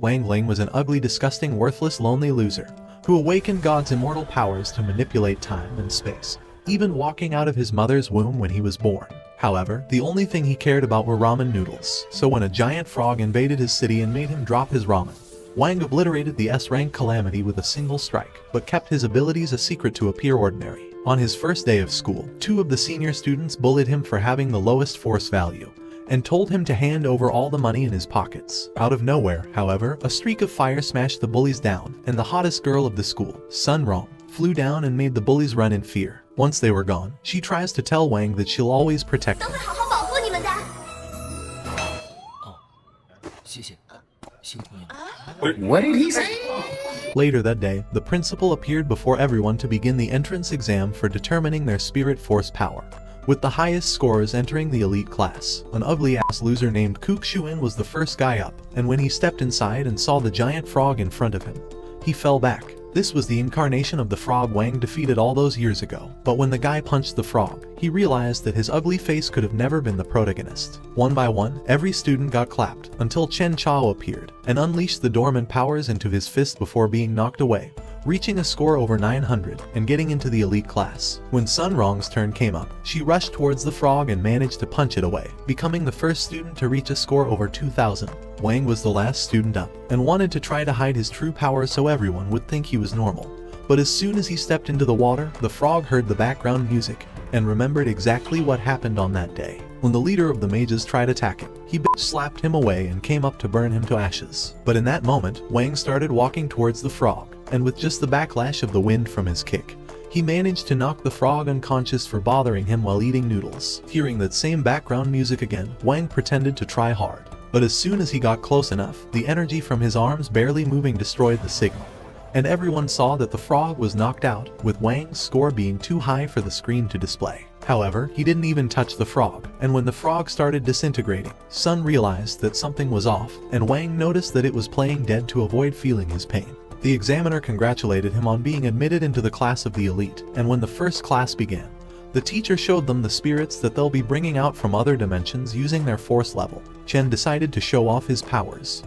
Wang Ling was an ugly, disgusting, worthless, lonely loser who awakened God's immortal powers to manipulate time and space, even walking out of his mother's womb when he was born. However, the only thing he cared about were ramen noodles. So when a giant frog invaded his city and made him drop his ramen, Wang obliterated the S-rank calamity with a single strike, but kept his abilities a secret to appear ordinary. On his first day of school, 2 of the senior students bullied him for having the lowest force value, and told him to hand over all the money in his pockets. Out of nowhere, however, a streak of fire smashed the bullies down, and the hottest girl of the school, Sun Rong, flew down and made the bullies run in fear. Once they were gone, she tries to tell Wang that she'll always protect him. What did he say? Later that day, the principal appeared before everyone to begin the entrance exam for determining their spirit force power, with the highest scores entering the elite class. An ugly-ass loser named Kook Shuin was the first guy up, and when he stepped inside and saw the giant frog in front of him, he fell back. This was the incarnation of the frog Wang defeated all those years ago. But when the guy punched the frog, he realized that his ugly face could have never been the protagonist. One by one, every student got clapped, until Chen Chao appeared, and unleashed the dormant powers into his fist before being knocked away, reaching a score over 900 and getting into the elite class. When Sun Rong's turn came up, she rushed towards the frog and managed to punch it away, becoming the first student to reach a score over 2000. Wang was the last student up, and wanted to try to hide his true power so everyone would think he was normal. But as soon as he stepped into the water, the frog heard the background music, and remembered exactly what happened on that day. When the leader of the mages tried attacking, he bitch-slapped him away and came up to burn him to ashes. But in that moment, Wang started walking towards the frog, and with just the backlash of the wind from his kick, he managed to knock the frog unconscious for bothering him while eating noodles. Hearing that same background music again, Wang pretended to try hard. But as soon as he got close enough, the energy from his arms barely moving destroyed the signal, and everyone saw that the frog was knocked out, with Wang's score being too high for the screen to display. However, he didn't even touch the frog, and when the frog started disintegrating, Sun realized that something was off, and Wang noticed that it was playing dead to avoid feeling his pain. The examiner congratulated him on being admitted into the class of the elite, and when the first class began, the teacher showed them the spirits that they'll be bringing out from other dimensions using their force level. Chen decided to show off his powers.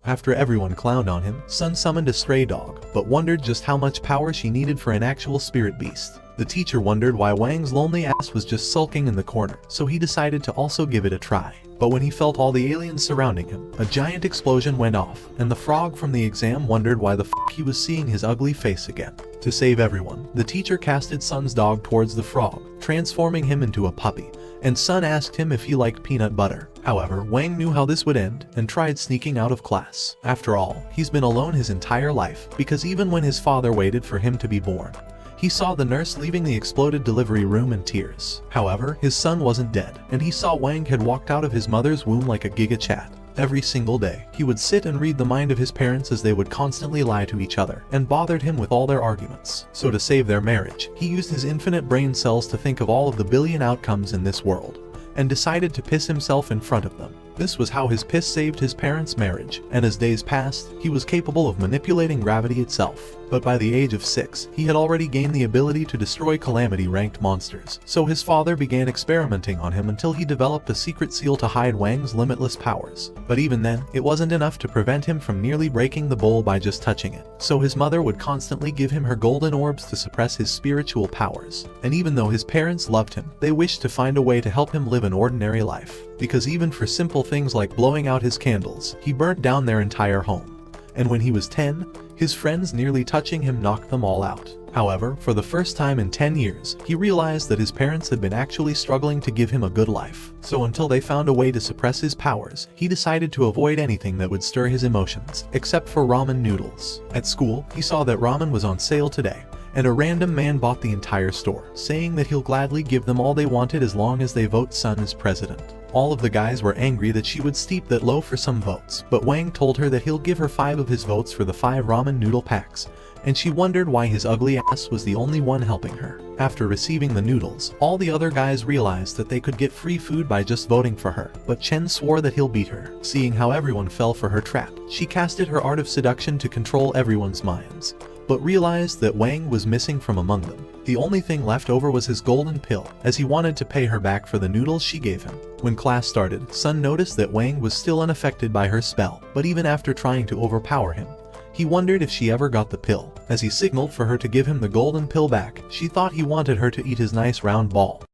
After everyone clowned on him, Sun summoned a stray dog, but wondered just how much power she needed for an actual spirit beast. The teacher wondered why Wang's lonely ass was just sulking in the corner, so he decided to also give it a try. But when he felt all the aliens surrounding him, a giant explosion went off, and the frog from the exam wondered why the f*** he was seeing his ugly face again. To save everyone, the teacher casted Sun's dog towards the frog, transforming him into a puppy, and Sun asked him if he liked peanut butter. However, Wang knew how this would end, and tried sneaking out of class. After all, he's been alone his entire life, because even when his father waited for him to be born, he saw the nurse leaving the exploded delivery room in tears. However, his son wasn't dead, and he saw Wang had walked out of his mother's womb like a giga chat. Every single day, he would sit and read the mind of his parents as they would constantly lie to each other, and bothered him with all their arguments. So to save their marriage, he used his infinite brain cells to think of all of the billion outcomes in this world, and decided to piss himself in front of them. This was how his piss saved his parents' marriage, and as days passed, he was capable of manipulating gravity itself. But by the age of 6, he had already gained the ability to destroy calamity-ranked monsters, so his father began experimenting on him until he developed a secret seal to hide Wang's limitless powers. But even then, it wasn't enough to prevent him from nearly breaking the bowl by just touching it, so his mother would constantly give him her golden orbs to suppress his spiritual powers. And even though his parents loved him, they wished to find a way to help him live an ordinary life. Because even for simple things like blowing out his candles, he burnt down their entire home. And when he was 10, his friends nearly touching him knocked them all out. However, for the first time in 10 years, he realized that his parents had been actually struggling to give him a good life. So until they found a way to suppress his powers, he decided to avoid anything that would stir his emotions, except for ramen noodles. At school, he saw that ramen was on sale today, and a random man bought the entire store, saying that he'll gladly give them all they wanted as long as they vote Sun as president. All of the guys were angry that she would steep that low for some votes, but Wang told her that he'll give her 5 of his votes for the 5 ramen noodle packs, and she wondered why his ugly ass was the only one helping her. After receiving the noodles, all the other guys realized that they could get free food by just voting for her, but Chen swore that he'll beat her. Seeing how everyone fell for her trap, she casted her art of seduction to control everyone's minds. but realized that Wang was missing from among them. The only thing left over was his golden pill, as he wanted to pay her back for the noodles she gave him. When class started, Sun noticed that Wang was still unaffected by her spell, but even after trying to overpower him, he wondered if she ever got the pill. As he signaled for her to give him the golden pill back, she thought he wanted her to eat his nice round ball.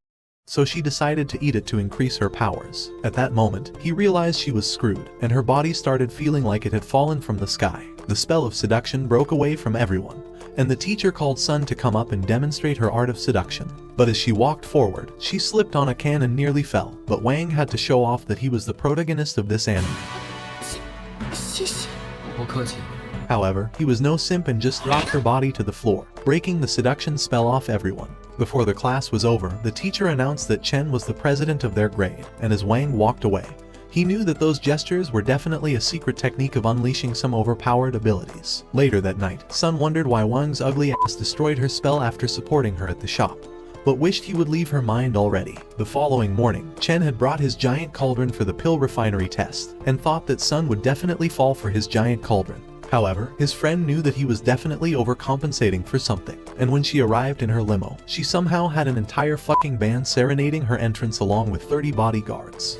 So she decided to eat it to increase her powers. At that moment, he realized she was screwed, and her body started feeling like it had fallen from the sky. The spell of seduction broke away from everyone, and the teacher called Sun to come up and demonstrate her art of seduction. But as she walked forward, she slipped on a can and nearly fell, but Wang had to show off that he was the protagonist of this anime. However, he was no simp and just dropped her body to the floor, breaking the seduction spell off everyone. Before the class was over, the teacher announced that Chen was the president of their grade, and as Wang walked away, he knew that those gestures were definitely a secret technique of unleashing some overpowered abilities. Later that night, Sun wondered why Wang's ugly ass destroyed her spell after supporting her at the shop, but wished he would leave her mind already. The following morning, Chen had brought his giant cauldron for the pill refinery test, and thought that Sun would definitely fall for his giant cauldron. However, his friend knew that he was definitely overcompensating for something, and when she arrived in her limo, she somehow had an entire fucking band serenading her entrance along with 30 bodyguards.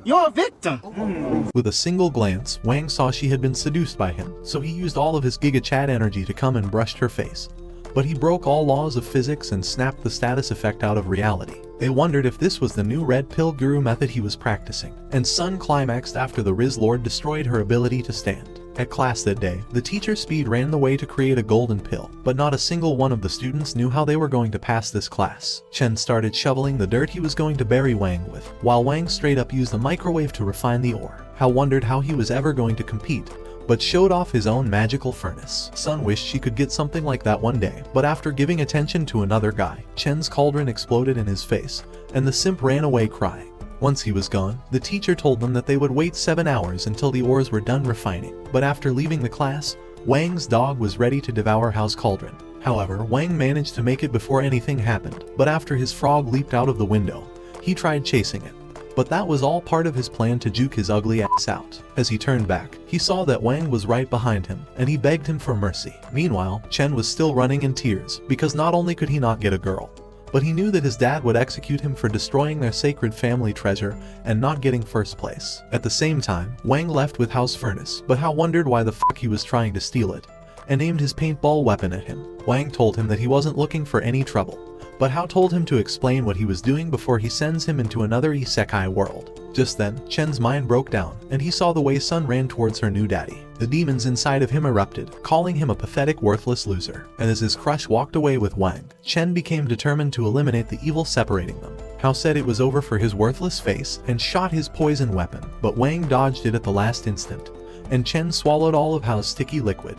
You're a victim! With a single glance, Wang saw she had been seduced by him, so he used all of his Giga Chat energy to come and brushed her face. But he broke all laws of physics and snapped the status effect out of reality. They wondered if this was the new red pill guru method he was practicing, and Sun climaxed after the Riz Lord destroyed her ability to stand. At class that day, the teacher Speed ran the way to create a golden pill, but not a single one of the students knew how they were going to pass this class. Chen started shoveling the dirt he was going to bury Wang with, while Wang straight up used a microwave to refine the ore. Hao wondered how he was ever going to compete, but showed off his own magical furnace. Sun wished she could get something like that one day, but after giving attention to another guy, Chen's cauldron exploded in his face, and the simp ran away crying. Once he was gone, the teacher told them that they would wait 7 hours until the ores were done refining, but after leaving the class, Wang's dog was ready to devour Hao's cauldron. However, Wang managed to make it before anything happened, but after his frog leaped out of the window, he tried chasing it. But that was all part of his plan to juke his ugly ass out. As he turned back, he saw that Wang was right behind him, and he begged him for mercy. Meanwhile, Chen was still running in tears, because not only could he not get a girl, but he knew that his dad would execute him for destroying their sacred family treasure and not getting first place. At the same time, Wang left with Hao's furnace, but Hao wondered why the fuck he was trying to steal it, and aimed his paintball weapon at him. Wang told him that he wasn't looking for any trouble, but Hao told him to explain what he was doing before he sends him into another isekai world. Just then, Chen's mind broke down, and he saw the way Sun ran towards her new daddy. The demons inside of him erupted, calling him a pathetic, worthless loser. And as his crush walked away with Wang, Chen became determined to eliminate the evil separating them. Hao said it was over for his worthless face and shot his poison weapon, but Wang dodged it at the last instant, and Chen swallowed all of Hao's sticky liquid.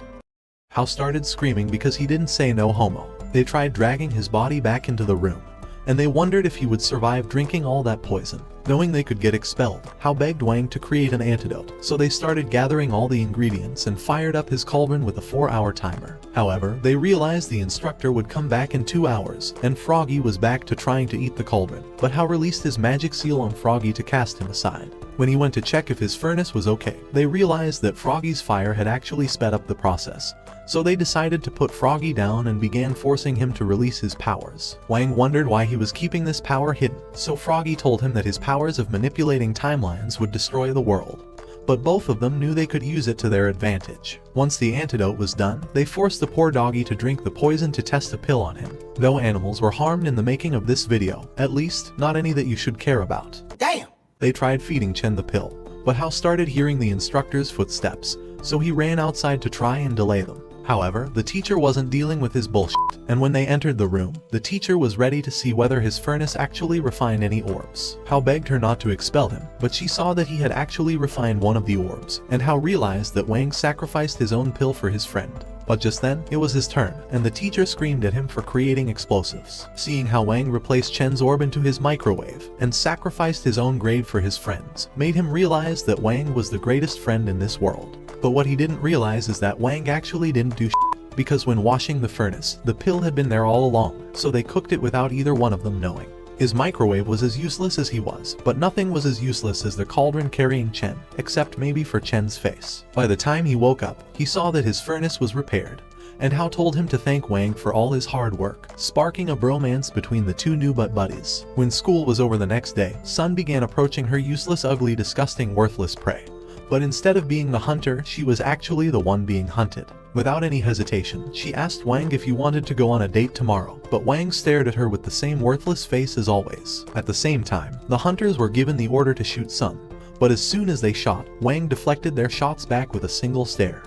Hao started screaming because he didn't say no homo. They tried dragging his body back into the room, and they wondered if he would survive drinking all that poison. Knowing they could get expelled, Hao begged Wang to create an antidote, so they started gathering all the ingredients and fired up his cauldron with a 4-hour timer. However, they realized the instructor would come back in 2 hours, and Froggy was back to trying to eat the cauldron, but Hao released his magic seal on Froggy to cast him aside. When he went to check if his furnace was okay, they realized that Froggy's fire had actually sped up the process, so they decided to put Froggy down and began forcing him to release his powers. Wang wondered why he was keeping this power hidden, so Froggy told him that his powers of manipulating timelines would destroy the world, but both of them knew they could use it to their advantage. Once the antidote was done, they forced the poor doggy to drink the poison to test a pill on him. No animals were harmed in the making of this video, at least not any that you should care about. Damn! They tried feeding Chen the pill, but Hao started hearing the instructor's footsteps, so he ran outside to try and delay them. However, the teacher wasn't dealing with his bullshit, and when they entered the room, the teacher was ready to see whether his furnace actually refined any orbs. Hao begged her not to expel him, but she saw that he had actually refined one of the orbs, and Hao realized that Wang sacrificed his own pill for his friend. But just then, it was his turn, and the teacher screamed at him for creating explosives. Seeing how Wang replaced Chen's orb into his microwave, and sacrificed his own grade for his friends, made him realize that Wang was the greatest friend in this world. But what he didn't realize is that Wang actually didn't do shit, because when washing the furnace, the pill had been there all along, so they cooked it without either one of them knowing. His microwave was as useless as he was, but nothing was as useless as the cauldron carrying Chen, except maybe for Chen's face. By the time he woke up, he saw that his furnace was repaired, and Hao told him to thank Wang for all his hard work, sparking a bromance between the two new butt buddies. When school was over the next day, Sun began approaching her useless, ugly, disgusting, worthless prey. But instead of being the hunter, she was actually the one being hunted. Without any hesitation, she asked Wang if he wanted to go on a date tomorrow, but Wang stared at her with the same worthless face as always. At the same time, the hunters were given the order to shoot Sun, but as soon as they shot, Wang deflected their shots back with a single stare.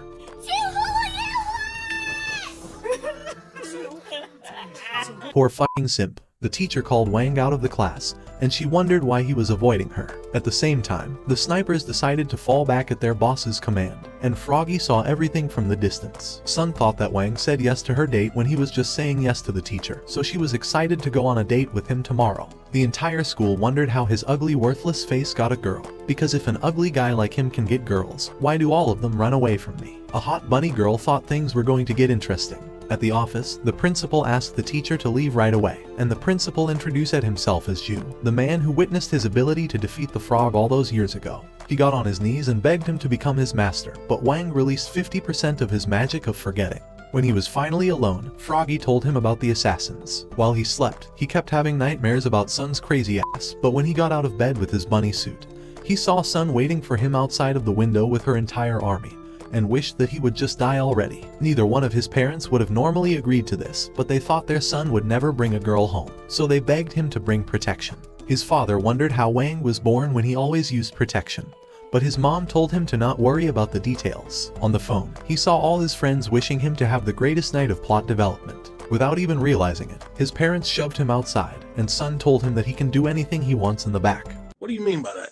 Poor fucking simp. The teacher called Wang out of the class, and she wondered why he was avoiding her. At the same time, the snipers decided to fall back at their boss's command, and Froggy saw everything from the distance. Sun thought that Wang said yes to her date when he was just saying yes to the teacher, so she was excited to go on a date with him tomorrow. The entire school wondered how his ugly, worthless face got a girl, because if an ugly guy like him can get girls, why do all of them run away from me? A hot bunny girl thought things were going to get interesting. At the office, the principal asked the teacher to leave right away, and the principal introduced himself as Ju, the man who witnessed his ability to defeat the frog all those years ago. He got on his knees and begged him to become his master, but Wang released 50% of his magic of forgetting. When he was finally alone, Froggy told him about the assassins. While he slept, he kept having nightmares about Sun's crazy ass, but when he got out of bed with his bunny suit, he saw Sun waiting for him outside of the window with her entire army, and wished that he would just die already. Neither one of his parents would have normally agreed to this, but they thought their son would never bring a girl home, so they begged him to bring protection. His father wondered how Wang was born when he always used protection, but his mom told him to not worry about the details. On the phone, he saw all his friends wishing him to have the greatest night of plot development. Without even realizing it, his parents shoved him outside, and Sun told him that he can do anything he wants in the back. What do you mean by that?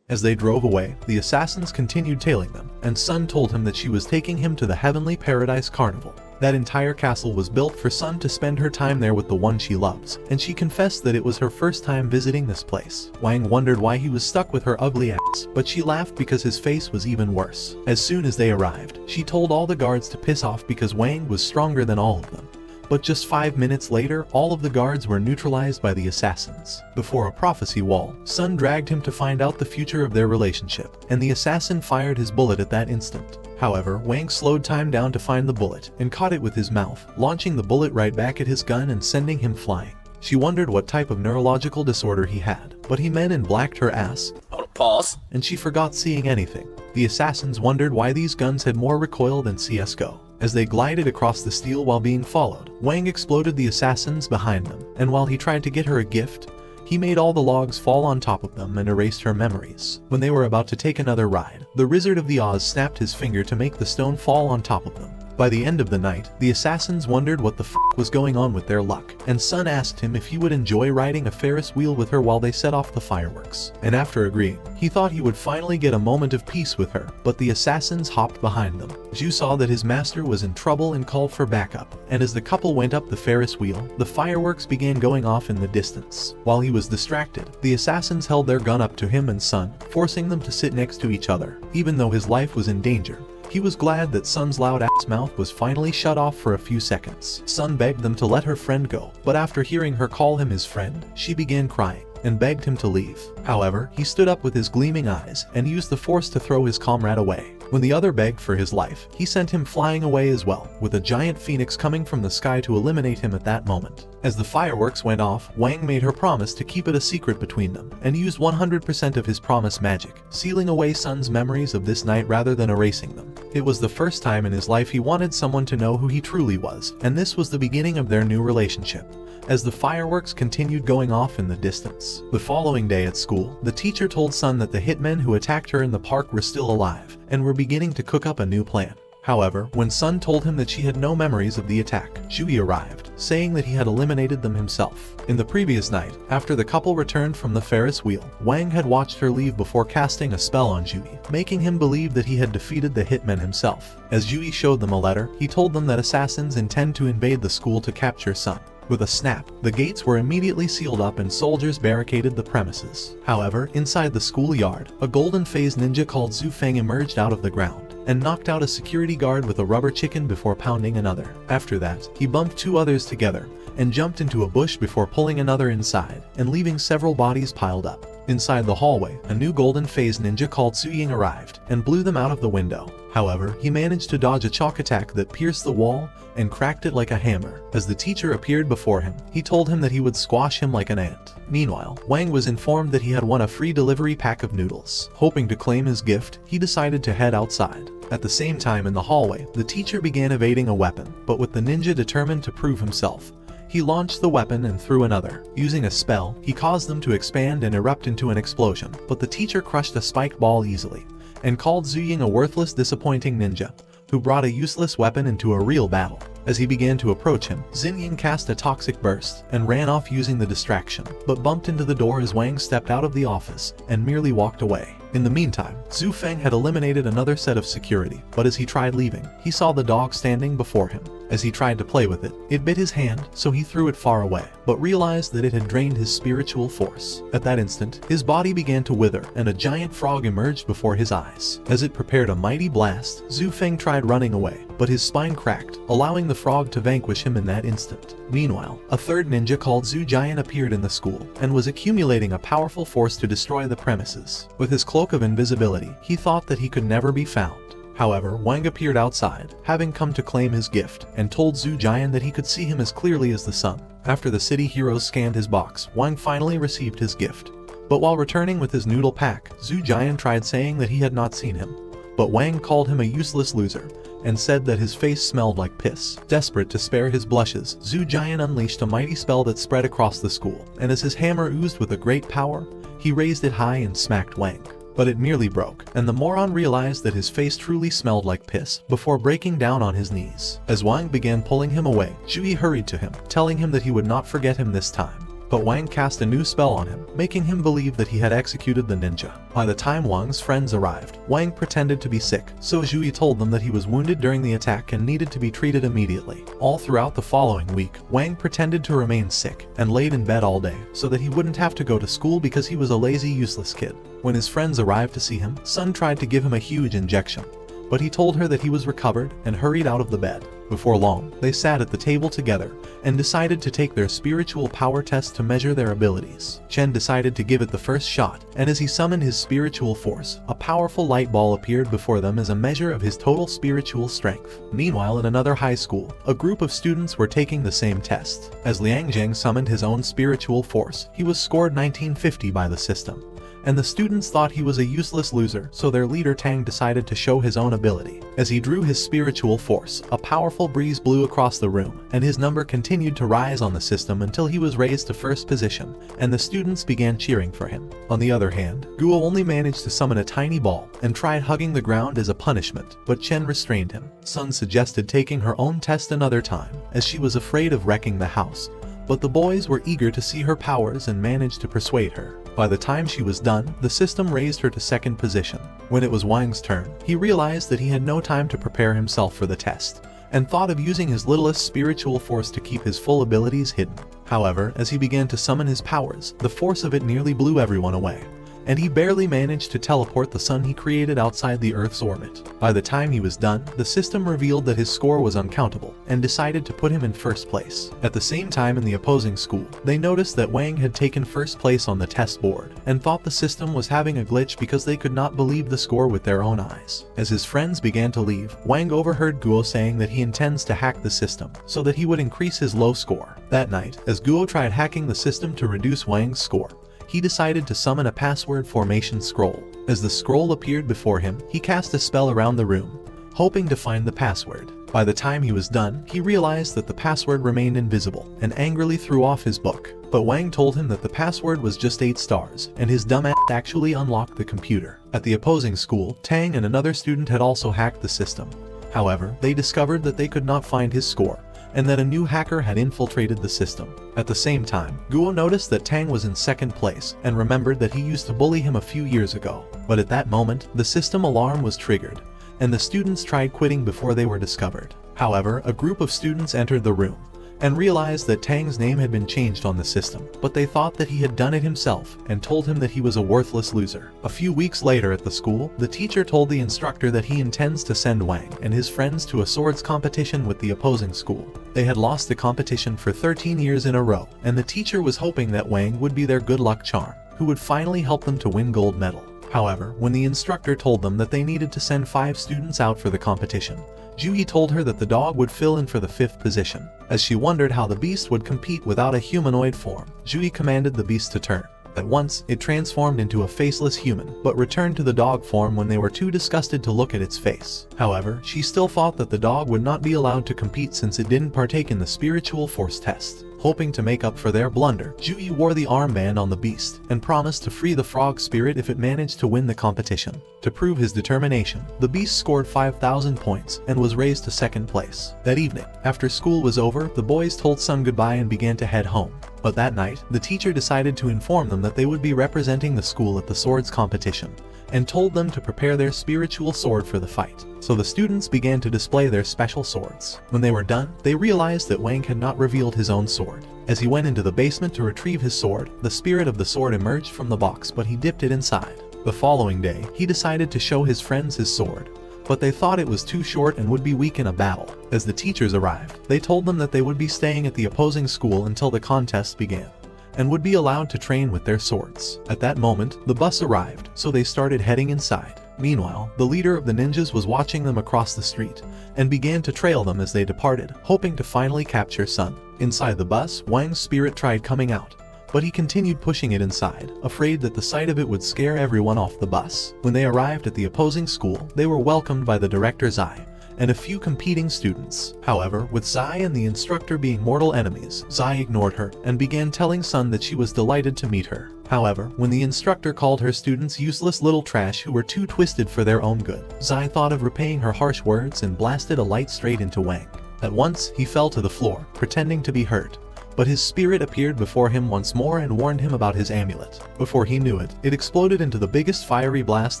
As they drove away, the assassins continued tailing them, and Sun told him that she was taking him to the Heavenly Paradise Carnival. That entire castle was built for Sun to spend her time there with the one she loves, and she confessed that it was her first time visiting this place. Wang wondered why he was stuck with her ugly ass, but she laughed because his face was even worse. As soon as they arrived, she told all the guards to piss off because Wang was stronger than all of them. But just 5 minutes later, all of the guards were neutralized by the assassins. Before a prophecy wall, Sun dragged him to find out the future of their relationship, and the assassin fired his bullet at that instant. However, Wang slowed time down to find the bullet, and caught it with his mouth, launching the bullet right back at his gun and sending him flying. She wondered what type of neurological disorder he had, but he men in blacked her ass, Pause. and she forgot seeing anything. The assassins wondered why these guns had more recoil than CSGO. As they glided across the steel while being followed, Wang exploded the assassins behind them, and while he tried to get her a gift, he made all the logs fall on top of them and erased her memories. When they were about to take another ride, the Wizard of the Oz snapped his finger to make the stone fall on top of them. By the end of the night, the assassins wondered what the f was going on with their luck, and Sun asked him if he would enjoy riding a Ferris wheel with her while they set off the fireworks. And after agreeing, he thought he would finally get a moment of peace with her, but the assassins hopped behind them. Ju saw that his master was in trouble and called for backup, and as the couple went up the Ferris wheel, the fireworks began going off in the distance. While he was distracted, the assassins held their gun up to him and Sun, forcing them to sit next to each other. Even though his life was in danger, he was glad that Sun's loud-ass mouth was finally shut off for a few seconds. Sun begged them to let her friend go, but after hearing her call him his friend, she began crying and begged him to leave. However, he stood up with his gleaming eyes and used the force to throw his comrade away. When the other begged for his life, he sent him flying away as well, with a giant phoenix coming from the sky to eliminate him at that moment. As the fireworks went off, Wang made her promise to keep it a secret between them, and used 100% of his promise magic, sealing away Sun's memories of this night rather than erasing them. It was the first time in his life he wanted someone to know who he truly was, and this was the beginning of their new relationship. As the fireworks continued going off in the distance. The following day at school, the teacher told Sun that the hitmen who attacked her in the park were still alive, and were beginning to cook up a new plan. However, when Sun told him that she had no memories of the attack, Jui arrived, saying that he had eliminated them himself. In the previous night, after the couple returned from the Ferris wheel, Wang had watched her leave before casting a spell on Jui, making him believe that he had defeated the hitman himself. As Jui showed them a letter, he told them that assassins intend to invade the school to capture Sun. With a snap, the gates were immediately sealed up and soldiers barricaded the premises. However, inside the schoolyard, a golden phase ninja called Zhu Feng emerged out of the ground, and knocked out a security guard with a rubber chicken before pounding another. After that, he bumped two others together, and jumped into a bush before pulling another inside and leaving several bodies piled up. Inside the hallway, a new golden phase ninja called Suying arrived and blew them out of the window. However, he managed to dodge a chalk attack that pierced the wall and cracked it like a hammer. As the teacher appeared before him, he told him that he would squash him like an ant. Meanwhile, Wang was informed that he had won a free delivery pack of noodles. Hoping to claim his gift, he decided to head outside. At the same time in the hallway, the teacher began evading a weapon, but with the ninja determined to prove himself, he launched the weapon and threw another. Using a spell, he caused them to expand and erupt into an explosion, but the teacher crushed a spiked ball easily, and called Zuying a worthless, disappointing ninja, who brought a useless weapon into a real battle. As he began to approach him, Xinying cast a toxic burst and ran off using the distraction, but bumped into the door as Wang stepped out of the office and merely walked away. In the meantime, Zhu Feng had eliminated another set of security, but as he tried leaving, he saw the dog standing before him. As he tried to play with it, it bit his hand, so he threw it far away, but realized that it had drained his spiritual force. At that instant, his body began to wither, and a giant frog emerged before his eyes. As it prepared a mighty blast, Zhu Feng tried running away, but his spine cracked, allowing the frog to vanquish him in that instant. Meanwhile, a third ninja called Zhu Jian appeared in the school, and was accumulating a powerful force to destroy the premises. With his cloak of invisibility, he thought that he could never be found. However, Wang appeared outside, having come to claim his gift, and told Zhu Jian that he could see him as clearly as the sun. After the city heroes scanned his box, Wang finally received his gift. But while returning with his noodle pack, Zhu Jian tried saying that he had not seen him. But Wang called him a useless loser, and said that his face smelled like piss. Desperate to spare his blushes, Zhu Jian unleashed a mighty spell that spread across the school, and as his hammer oozed with a great power, he raised it high and smacked Wang. But it merely broke, and the moron realized that his face truly smelled like piss before breaking down on his knees. As Wang began pulling him away, Zhu hurried to him, telling him that he would not forget him this time. But Wang cast a new spell on him, making him believe that he had executed the ninja. By the time Wang's friends arrived, Wang pretended to be sick, so Zhu told them that he was wounded during the attack and needed to be treated immediately. All throughout the following week, Wang pretended to remain sick and laid in bed all day so that he wouldn't have to go to school because he was a lazy, useless kid. When his friends arrived to see him, Sun tried to give him a huge injection, but he told her that he was recovered and hurried out of the bed. Before long, they sat at the table together and decided to take their spiritual power test to measure their abilities. Chen decided to give it the first shot, and as he summoned his spiritual force, a powerful light ball appeared before them as a measure of his total spiritual strength. Meanwhile, in another high school, a group of students were taking the same test. As Liang Zheng summoned his own spiritual force, he was scored 1950 by the system, and the students thought he was a useless loser, so their leader Tang decided to show his own ability. As he drew his spiritual force, a powerful breeze blew across the room, and his number continued to rise on the system until he was raised to first position, and the students began cheering for him. On the other hand, Guo only managed to summon a tiny ball and tried hugging the ground as a punishment, but Chen restrained him. Sun suggested taking her own test another time, as she was afraid of wrecking the house, but the boys were eager to see her powers and managed to persuade her. By the time she was done, the system raised her to second position. When it was Wang's turn, he realized that he had no time to prepare himself for the test, and thought of using his littlest spiritual force to keep his full abilities hidden. However, as he began to summon his powers, the force of it nearly blew everyone away, and he barely managed to teleport the sun he created outside the Earth's orbit. By the time he was done, the system revealed that his score was uncountable, and decided to put him in first place. At the same time in the opposing school, they noticed that Wang had taken first place on the test board, and thought the system was having a glitch because they could not believe the score with their own eyes. As his friends began to leave, Wang overheard Guo saying that he intends to hack the system, so that he would increase his low score. That night, as Guo tried hacking the system to reduce Wang's score, he decided to summon a password formation scroll. As the scroll appeared before him, he cast a spell around the room, hoping to find the password. By the time he was done, he realized that the password remained invisible, and angrily threw off his book. But Wang told him that the password was just 8 stars, and his dumbass actually unlocked the computer. At the opposing school, Tang and another student had also hacked the system. However, they discovered that they could not find his score, and that a new hacker had infiltrated the system. At the same time, Guo noticed that Tang was in second place, and remembered that he used to bully him a few years ago. But at that moment, the system alarm was triggered, and the students tried quitting before they were discovered. However, a group of students entered the room, and realized that Tang's name had been changed on the system, but they thought that he had done it himself and told him that he was a worthless loser. A few weeks later at the school, the teacher told the instructor that he intends to send Wang and his friends to a swords competition with the opposing school. They had lost the competition for 13 years in a row, and the teacher was hoping that Wang would be their good luck charm, who would finally help them to win gold medal. However, when the instructor told them that they needed to send 5 students out for the competition, Juhi told her that the dog would fill in for the 5th position. As she wondered how the beast would compete without a humanoid form, Juhi commanded the beast to turn. At once, it transformed into a faceless human, but returned to the dog form when they were too disgusted to look at its face. However, she still thought that the dog would not be allowed to compete since it didn't partake in the spiritual force test. Hoping to make up for their blunder, Juhi wore the armband on the beast and promised to free the frog spirit if it managed to win the competition. To prove his determination, the beast scored 5,000 points and was raised to 2nd place. That evening, after school was over, the boys told Sun goodbye and began to head home. But that night, the teacher decided to inform them that they would be representing the school at the swords competition, and told them to prepare their spiritual sword for the fight. So the students began to display their special swords. When they were done, they realized that Wang had not revealed his own sword. As he went into the basement to retrieve his sword, the spirit of the sword emerged from the box, but he dipped it inside. The following day, he decided to show his friends his sword, but they thought it was too short and would be weak in a battle. As the teachers arrived, they told them that they would be staying at the opposing school until the contest began, and would be allowed to train with their swords. At that moment, the bus arrived, so they started heading inside. Meanwhile, the leader of the ninjas was watching them across the street, and began to trail them as they departed, hoping to finally capture Sun. Inside the bus, Wang's spirit tried coming out, but he continued pushing it inside, afraid that the sight of it would scare everyone off the bus. When they arrived at the opposing school, they were welcomed by the director Zai and a few competing students. However, with Zai and the instructor being mortal enemies, Zai ignored her and began telling Sun that she was delighted to meet her. However, when the instructor called her students useless little trash who were too twisted for their own good, Zai thought of repaying her harsh words and blasted a light straight into Wang. At once, he fell to the floor, pretending to be hurt, but his spirit appeared before him once more and warned him about his amulet. Before he knew it, it exploded into the biggest fiery blast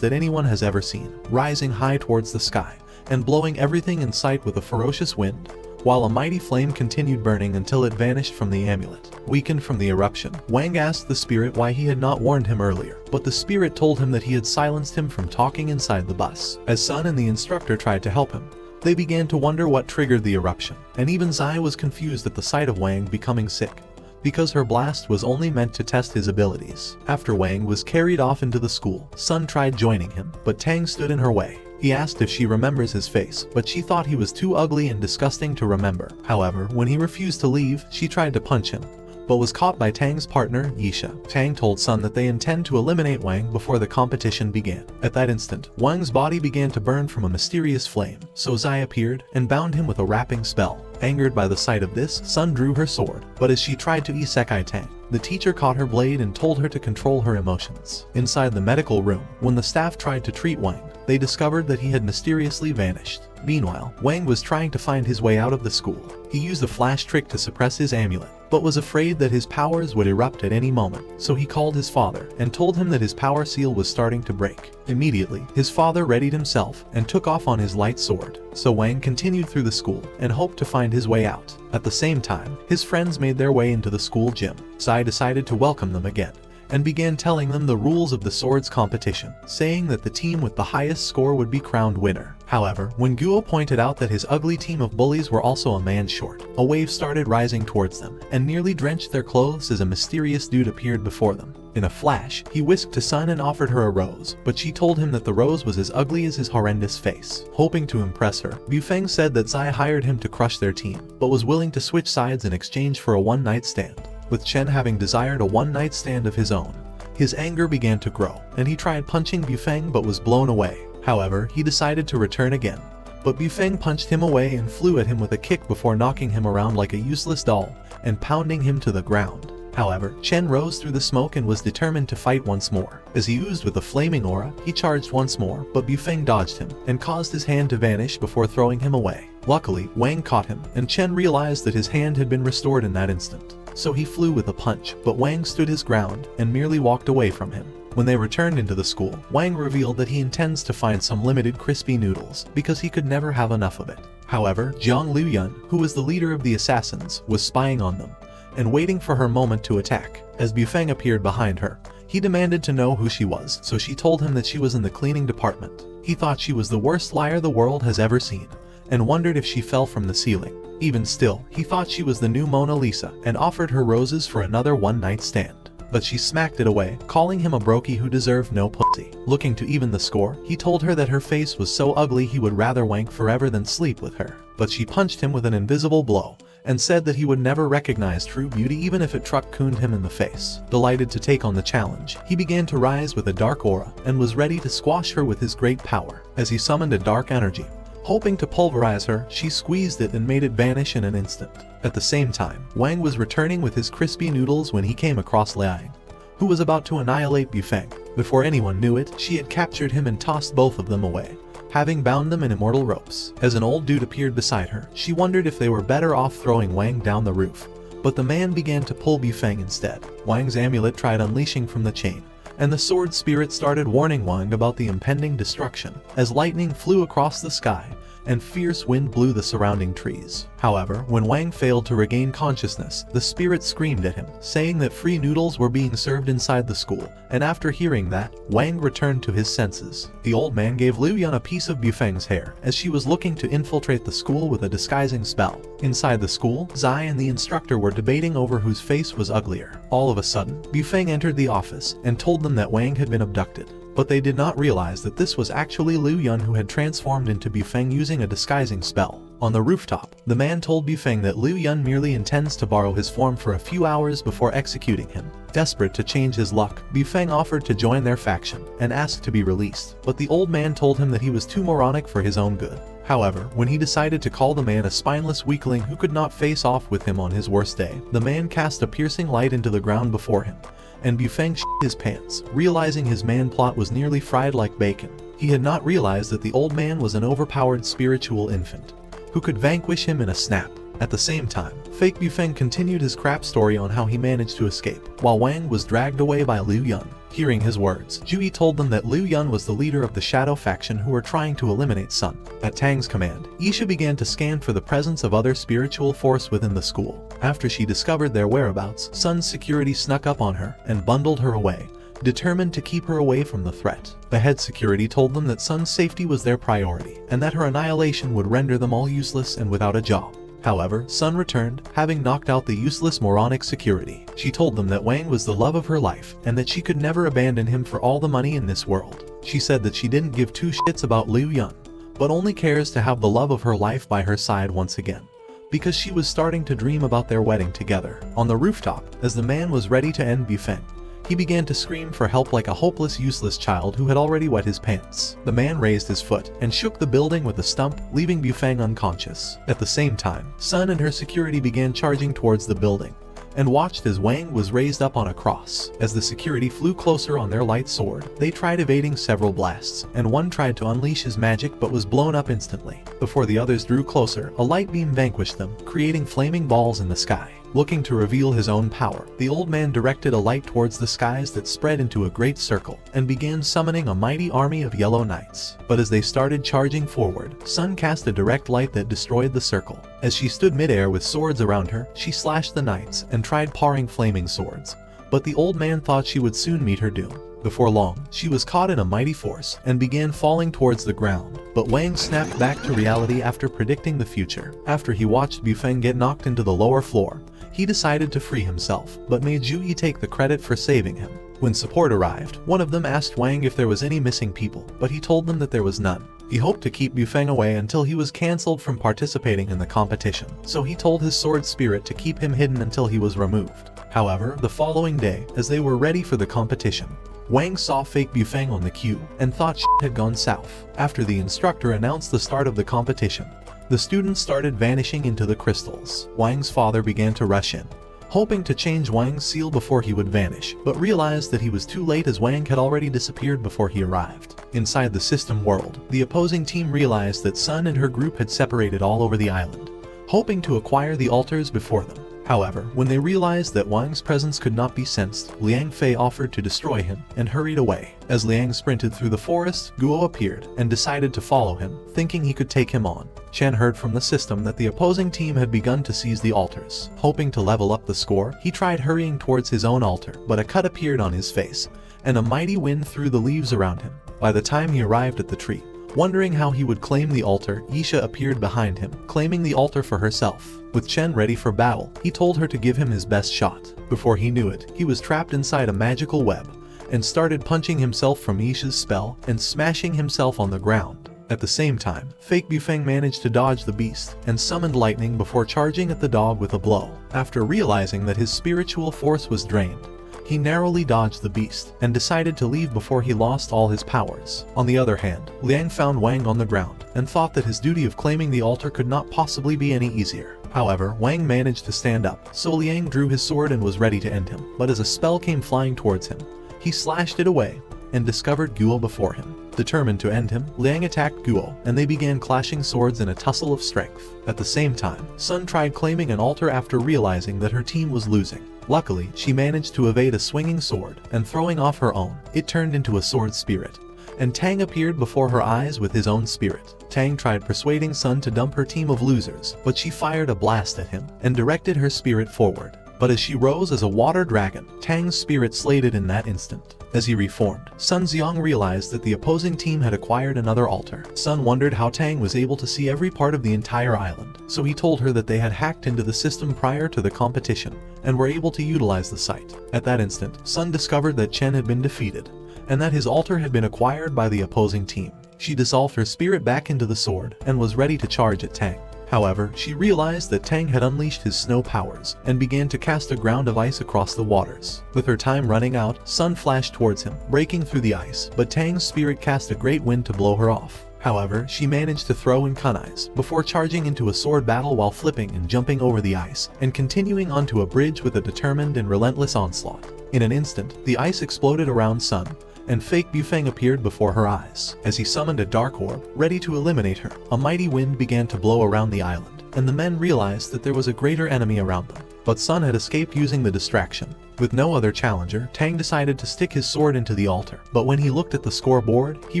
that anyone has ever seen, rising high towards the sky and blowing everything in sight with a ferocious wind, while a mighty flame continued burning until it vanished from the amulet. Weakened from the eruption, Wang asked the spirit why he had not warned him earlier, but the spirit told him that he had silenced him from talking inside the bus. As Sun and the instructor tried to help him, they began to wonder what triggered the eruption, and even Zai was confused at the sight of Wang becoming sick, because her blast was only meant to test his abilities. After Wang was carried off into the school, Sun tried joining him, but Tang stood in her way. He asked if she remembers his face, but she thought he was too ugly and disgusting to remember. However, when he refused to leave, she tried to punch him, but was caught by Tang's partner, Yisha. Tang told Sun that they intend to eliminate Wang before the competition began. At that instant, Wang's body began to burn from a mysterious flame, so Zai appeared and bound him with a wrapping spell. Angered by the sight of this, Sun drew her sword, but as she tried to isekai Tang, the teacher caught her blade and told her to control her emotions. Inside the medical room, when the staff tried to treat Wang, they discovered that he had mysteriously vanished. Meanwhile, Wang was trying to find his way out of the school. He used a flash trick to suppress his amulet, but was afraid that his powers would erupt at any moment, so he called his father and told him that his power seal was starting to break. Immediately, his father readied himself and took off on his light sword, so Wang continued through the school and hoped to find his way out. At the same time, his friends made their way into the school gym. Zai decided to welcome them again, and began telling them the rules of the swords competition, saying that the team with the highest score would be crowned winner. However, when Guo pointed out that his ugly team of bullies were also a man short, a wave started rising towards them and nearly drenched their clothes as a mysterious dude appeared before them. In a flash, he whisked to Sun and offered her a rose, but she told him that the rose was as ugly as his horrendous face. Hoping to impress her, Bufeng said that Zai hired him to crush their team, but was willing to switch sides in exchange for a one-night stand. With Chen having desired a one-night stand of his own, his anger began to grow, and he tried punching Bufeng but was blown away. However, he decided to return again, but Bufeng punched him away and flew at him with a kick before knocking him around like a useless doll and pounding him to the ground. However, Chen rose through the smoke and was determined to fight once more. As he oozed with a flaming aura, he charged once more, but Bufeng dodged him and caused his hand to vanish before throwing him away. Luckily, Wang caught him, and Chen realized that his hand had been restored in that instant. So he flew with a punch, but Wang stood his ground and merely walked away from him. When they returned into the school, Wang revealed that he intends to find some limited crispy noodles because he could never have enough of it. However, Jiang Liuyun, who was the leader of the assassins, was spying on them and waiting for her moment to attack. As Bufeng appeared behind her, he demanded to know who she was, so she told him that she was in the cleaning department. He thought she was the worst liar the world has ever seen, and wondered if she fell from the ceiling. Even still, he thought she was the new Mona Lisa and offered her roses for another one-night stand. But she smacked it away, calling him a brokey who deserved no pussy. Looking to even the score, he told her that her face was so ugly he would rather wank forever than sleep with her. But she punched him with an invisible blow, and said that he would never recognize true beauty even if it truck-cooned him in the face. Delighted to take on the challenge, he began to rise with a dark aura and was ready to squash her with his great power. As he summoned a dark energy, hoping to pulverize her, she squeezed it and made it vanish in an instant. At the same time, Wang was returning with his crispy noodles when he came across Liang, who was about to annihilate Bufeng. Before anyone knew it, she had captured him and tossed both of them away, having bound them in immortal ropes. As an old dude appeared beside her, she wondered if they were better off throwing Wang down the roof, but the man began to pull Bufeng instead. Wang's amulet tried unleashing from the chain, and the sword spirit started warning Wang about the impending destruction, as lightning flew across the sky and fierce wind blew the surrounding trees. However, when Wang failed to regain consciousness, the spirit screamed at him, saying that free noodles were being served inside the school, and after hearing that, Wang returned to his senses. The old man gave Liu Yun a piece of Bufeng's hair, as she was looking to infiltrate the school with a disguising spell. Inside the school, Zai and the instructor were debating over whose face was uglier. All of a sudden, Bufeng entered the office and told them that Wang had been abducted. But they did not realize that this was actually Liu Yun, who had transformed into Bufeng using a disguising spell. On the rooftop, the man told Bufeng that Liu Yun merely intends to borrow his form for a few hours before executing him. Desperate to change his luck, Bufeng offered to join their faction and asked to be released, but the old man told him that he was too moronic for his own good. However, when he decided to call the man a spineless weakling who could not face off with him on his worst day, the man cast a piercing light into the ground before him, and Bufeng shit his pants, realizing his man plot was nearly fried like bacon. He had not realized that the old man was an overpowered spiritual infant, who could vanquish him in a snap. At the same time, fake Bufeng continued his crap story on how he managed to escape, while Wang was dragged away by Liu Yun. Hearing his words, Jui told them that Liu Yun was the leader of the Shadow faction who were trying to eliminate Sun. At Tang's command, Isha began to scan for the presence of other spiritual force within the school. After she discovered their whereabouts, Sun's security snuck up on her and bundled her away, determined to keep her away from the threat. The head security told them that Sun's safety was their priority, and that her annihilation would render them all useless and without a job. However, Sun returned, having knocked out the useless moronic security. She told them that Wang was the love of her life, and that she could never abandon him for all the money in this world. She said that she didn't give two shits about Liu Yun, but only cares to have the love of her life by her side once again, because she was starting to dream about their wedding together. On the rooftop, as the man was ready to end Bufeng, he began to scream for help like a hopeless, useless child who had already wet his pants. The man raised his foot and shook the building with a stump, leaving Bufeng unconscious. At the same time, Sun and her security began charging towards the building, and watched as Wang was raised up on a cross. As the security flew closer on their light sword, they tried evading several blasts, and one tried to unleash his magic but was blown up instantly. Before the others drew closer, a light beam vanquished them, creating flaming balls in the sky. Looking to reveal his own power, the old man directed a light towards the skies that spread into a great circle, and began summoning a mighty army of yellow knights. But as they started charging forward, Sun cast a direct light that destroyed the circle. As she stood midair with swords around her, she slashed the knights and tried parring flaming swords, but the old man thought she would soon meet her doom. Before long, she was caught in a mighty force and began falling towards the ground, but Wang snapped back to reality after predicting the future. After he watched Bufeng get knocked into the lower floor, he decided to free himself, but made Jui take the credit for saving him. When support arrived, one of them asked Wang if there was any missing people, but he told them that there was none. He hoped to keep Bufeng away until he was cancelled from participating in the competition, so he told his sword spirit to keep him hidden until he was removed. However, the following day, as they were ready for the competition, Wang saw fake Bufeng on the queue and thought shit had gone south. After the instructor announced the start of the competition, the students started vanishing into the crystals. Wang's father began to rush in, hoping to change Wang's seal before he would vanish, but realized that he was too late as Wang had already disappeared before he arrived. Inside the system world, the opposing team realized that Sun and her group had separated all over the island, hoping to acquire the altars before them. However, when they realized that Wang's presence could not be sensed, Liang Fei offered to destroy him and hurried away. As Liang sprinted through the forest, Guo appeared and decided to follow him, thinking he could take him on. Chen heard from the system that the opposing team had begun to seize the altars. Hoping to level up the score, he tried hurrying towards his own altar, but a cut appeared on his face, and a mighty wind threw the leaves around him. By the time he arrived at the tree, wondering how he would claim the altar, Yisha appeared behind him, claiming the altar for herself. With Chen ready for battle, he told her to give him his best shot. Before he knew it, he was trapped inside a magical web, and started punching himself from Yisha's spell and smashing himself on the ground. At the same time, Fake Bufeng managed to dodge the beast and summoned lightning before charging at the dog with a blow. After realizing that his spiritual force was drained, he narrowly dodged the beast and decided to leave before he lost all his powers. On the other hand, Liang found Wang on the ground and thought that his duty of claiming the altar could not possibly be any easier. However, Wang managed to stand up, so Liang drew his sword and was ready to end him. But as a spell came flying towards him, he slashed it away and discovered Guo before him. Determined to end him, Liang attacked Guo, and they began clashing swords in a tussle of strength. At the same time, Sun tried claiming an altar after realizing that her team was losing. Luckily, she managed to evade a swinging sword, and throwing off her own, it turned into a sword spirit, and Tang appeared before her eyes with his own spirit. Tang tried persuading Sun to dump her team of losers, but she fired a blast at him and directed her spirit forward. But as she rose as a water dragon, Tang's spirit slayed it in that instant. As he reformed, Sun Xiang realized that the opposing team had acquired another altar. Sun wondered how Tang was able to see every part of the entire island, so he told her that they had hacked into the system prior to the competition and were able to utilize the site. At that instant, Sun discovered that Chen had been defeated and that his altar had been acquired by the opposing team. She dissolved her spirit back into the sword and was ready to charge at Tang. However, she realized that Tang had unleashed his snow powers and began to cast a ground of ice across the waters. With her time running out, Sun flashed towards him, breaking through the ice, but Tang's spirit cast a great wind to blow her off. However, she managed to throw in kunais before charging into a sword battle while flipping and jumping over the ice and continuing onto a bridge with a determined and relentless onslaught. In an instant, the ice exploded around Sun, and Fake Bufeng appeared before her eyes. As he summoned a dark orb, ready to eliminate her, a mighty wind began to blow around the island, and the men realized that there was a greater enemy around them. But Sun had escaped using the distraction. With no other challenger, Tang decided to stick his sword into the altar. But when he looked at the scoreboard, he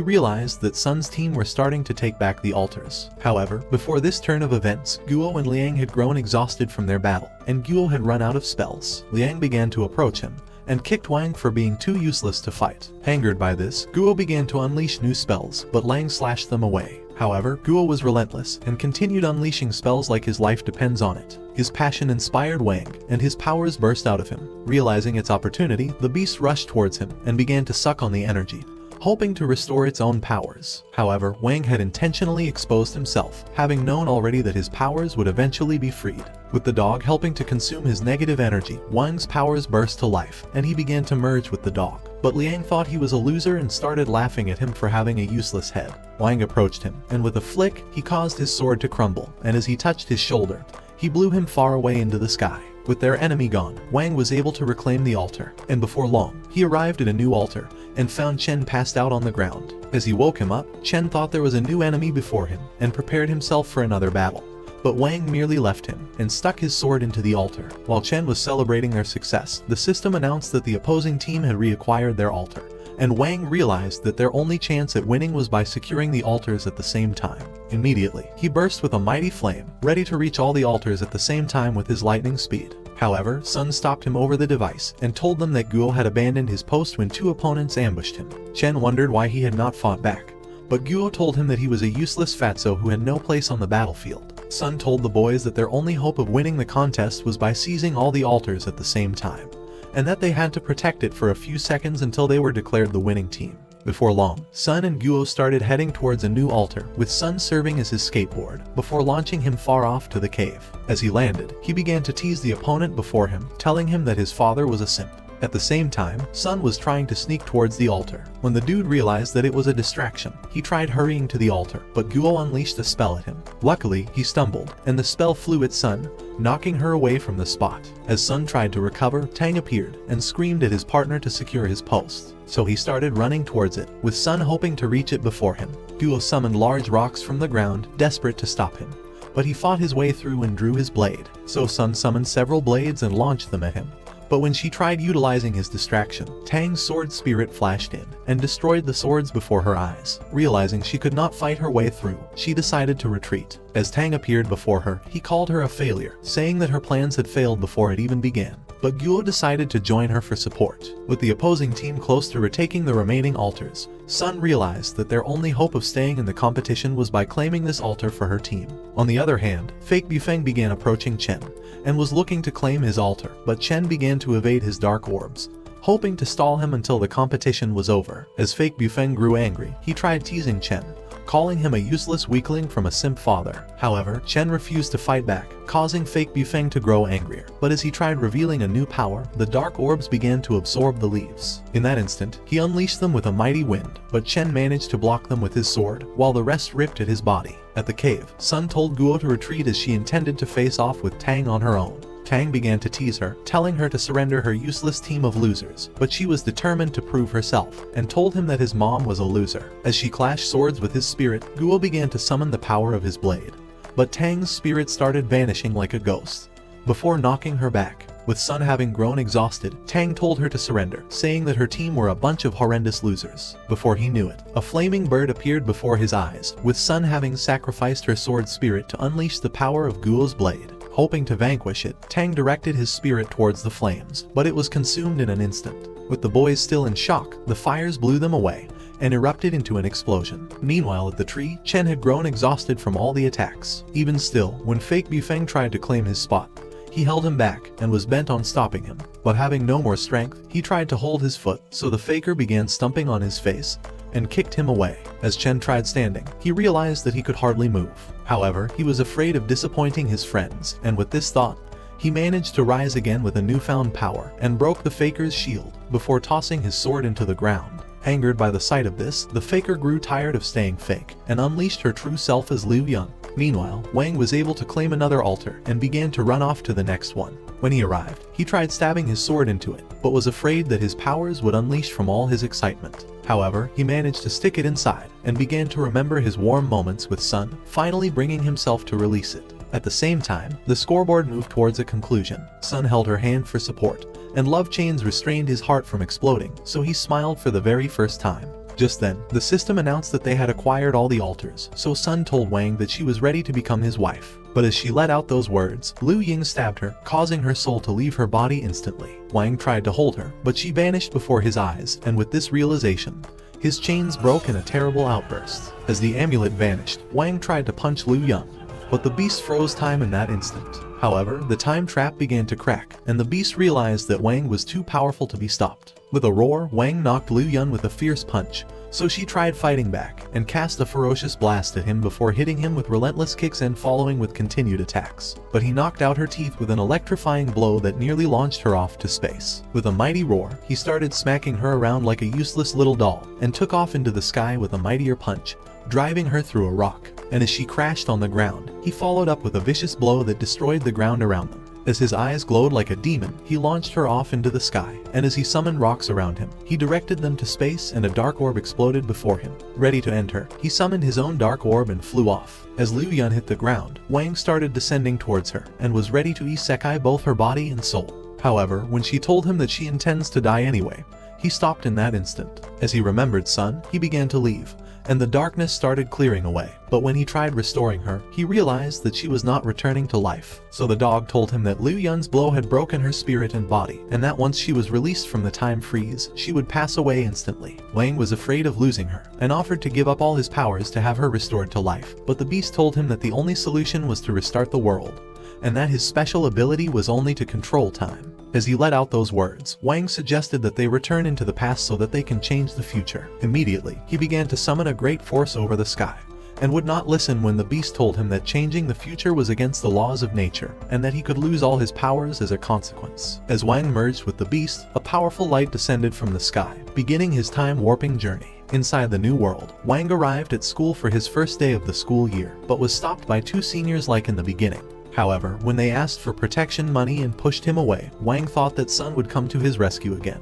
realized that Sun's team were starting to take back the altars. However, before this turn of events, Guo and Liang had grown exhausted from their battle, and Guo had run out of spells. Liang began to approach him, and kicked Wang for being too useless to fight. Angered by this, Guo began to unleash new spells, but Liang slashed them away. However, Guo was relentless and continued unleashing spells like his life depends on it. His passion inspired Wang, and his powers burst out of him. Realizing its opportunity, the beast rushed towards him and began to suck on the energy, hoping to restore its own powers. However, Wang had intentionally exposed himself, having known already that his powers would eventually be freed. With the dog helping to consume his negative energy, Wang's powers burst to life, and he began to merge with the dog. But Liang thought he was a loser and started laughing at him for having a useless head. Wang approached him, and with a flick, he caused his sword to crumble, and as he touched his shoulder, he blew him far away into the sky. With their enemy gone, Wang was able to reclaim the altar, and before long, he arrived at a new altar and found Chen passed out on the ground. As he woke him up, Chen thought there was a new enemy before him and prepared himself for another battle. But Wang merely left him and stuck his sword into the altar. While Chen was celebrating their success, the system announced that the opposing team had reacquired their altar, and Wang realized that their only chance at winning was by securing the altars at the same time. Immediately, he burst with a mighty flame, ready to reach all the altars at the same time with his lightning speed. However, Sun stopped him over the device and told them that Guo had abandoned his post when two opponents ambushed him. Chen wondered why he had not fought back, but Guo told him that he was a useless fatso who had no place on the battlefield. Sun told the boys that their only hope of winning the contest was by seizing all the altars at the same time, and that they had to protect it for a few seconds until they were declared the winning team. Before long, Sun and Guo started heading towards a new altar, with Sun serving as his skateboard, before launching him far off to the cave. As he landed, he began to tease the opponent before him, telling him that his father was a simp. At the same time, Sun was trying to sneak towards the altar. When the dude realized that it was a distraction, he tried hurrying to the altar, but Guo unleashed a spell at him. Luckily, he stumbled, and the spell flew at Sun, knocking her away from the spot. As Sun tried to recover, Tang appeared and screamed at his partner to secure his post. So he started running towards it, with Sun hoping to reach it before him. Guo summoned large rocks from the ground, desperate to stop him, but he fought his way through and drew his blade. So Sun summoned several blades and launched them at him, But when she tried utilizing his distraction, Tang's sword spirit flashed in and destroyed the swords before her eyes. Realizing she could not fight her way through, she decided to retreat. As Tang appeared before her, he called her a failure, saying that her plans had failed before it even began. But Guo decided to join her for support. With the opposing team close to retaking the remaining altars, Sun realized that their only hope of staying in the competition was by claiming this altar for her team. On the other hand, Fake Bufeng began approaching Chen and was looking to claim his altar, but Chen began to evade his dark orbs, hoping to stall him until the competition was over. As Fake Bufeng grew angry, he tried teasing Chen, calling him a useless weakling from a simp father. However, Chen refused to fight back, causing Fake Bufeng to grow angrier. But as he tried revealing a new power, the dark orbs began to absorb the leaves. In that instant, he unleashed them with a mighty wind, but Chen managed to block them with his sword, while the rest ripped at his body. At the cave, Sun told Guo to retreat as she intended to face off with Tang on her own. Tang began to tease her, telling her to surrender her useless team of losers, but she was determined to prove herself, and told him that his mom was a loser. As she clashed swords with his spirit, Guo began to summon the power of his blade. But Tang's spirit started vanishing like a ghost, before knocking her back. With Sun having grown exhausted, Tang told her to surrender, saying that her team were a bunch of horrendous losers. Before he knew it, a flaming bird appeared before his eyes, with Sun having sacrificed her sword spirit to unleash the power of Guo's blade. Hoping to vanquish it, Tang directed his spirit towards the flames, but it was consumed in an instant. With the boys still in shock, the fires blew them away and erupted into an explosion. Meanwhile at the tree, Chen had grown exhausted from all the attacks. Even still, when Fake Bufeng tried to claim his spot, he held him back and was bent on stopping him. But having no more strength, he tried to hold his foot, so the faker began stumping on his face and kicked him away. As Chen tried standing, he realized that he could hardly move. However, he was afraid of disappointing his friends, and with this thought, he managed to rise again with a newfound power and broke the faker's shield before tossing his sword into the ground. Angered by the sight of this, the faker grew tired of staying fake and unleashed her true self as Liu Yun. Meanwhile, Wang was able to claim another altar and began to run off to the next one. When he arrived, he tried stabbing his sword into it, but was afraid that his powers would unleash from all his excitement. However, he managed to stick it inside and began to remember his warm moments with Sun, finally bringing himself to release it. At the same time, the scoreboard moved towards a conclusion. Sun held her hand for support, and love chains restrained his heart from exploding, so he smiled for the very first time. Just then, the system announced that they had acquired all the altars, so Sun told Wang that she was ready to become his wife. But as she let out those words, Liu Ying stabbed her, causing her soul to leave her body instantly. Wang tried to hold her, but she vanished before his eyes, and with this realization, his chains broke in a terrible outburst. As the amulet vanished, Wang tried to punch Liu Ying, but the beast froze time in that instant. However, the time trap began to crack, and the beast realized that Wang was too powerful to be stopped. With a roar, Wang knocked Liu Yun with a fierce punch, so she tried fighting back and cast a ferocious blast at him before hitting him with relentless kicks and following with continued attacks. But he knocked out her teeth with an electrifying blow that nearly launched her off to space. With a mighty roar, he started smacking her around like a useless little doll and took off into the sky with a mightier punch, driving her through a rock. And as she crashed on the ground, he followed up with a vicious blow that destroyed the ground around them. As his eyes glowed like a demon, he launched her off into the sky, and as he summoned rocks around him, he directed them to space and a dark orb exploded before him. Ready to enter, he summoned his own dark orb and flew off. As Liu Yun hit the ground, Wang started descending towards her, and was ready to isekai both her body and soul. However, when she told him that she intends to die anyway, he stopped in that instant. As he remembered Sun, he began to leave, and the darkness started clearing away. But when he tried restoring her, he realized that she was not returning to life. So the dog told him that Liu Yun's blow had broken her spirit and body, and that once she was released from the time freeze, she would pass away instantly. Wang was afraid of losing her, and offered to give up all his powers to have her restored to life. But the beast told him that the only solution was to restart the world, and that his special ability was only to control time. As he let out those words, Wang suggested that they return into the past so that they can change the future. Immediately, he began to summon a great force over the sky, and would not listen when the beast told him that changing the future was against the laws of nature, and that he could lose all his powers as a consequence. As Wang merged with the beast, a powerful light descended from the sky, beginning his time-warping journey. Inside the new world, Wang arrived at school for his first day of the school year, but was stopped by two seniors like in the beginning. However, when they asked for protection money and pushed him away, Wang thought that Sun would come to his rescue again.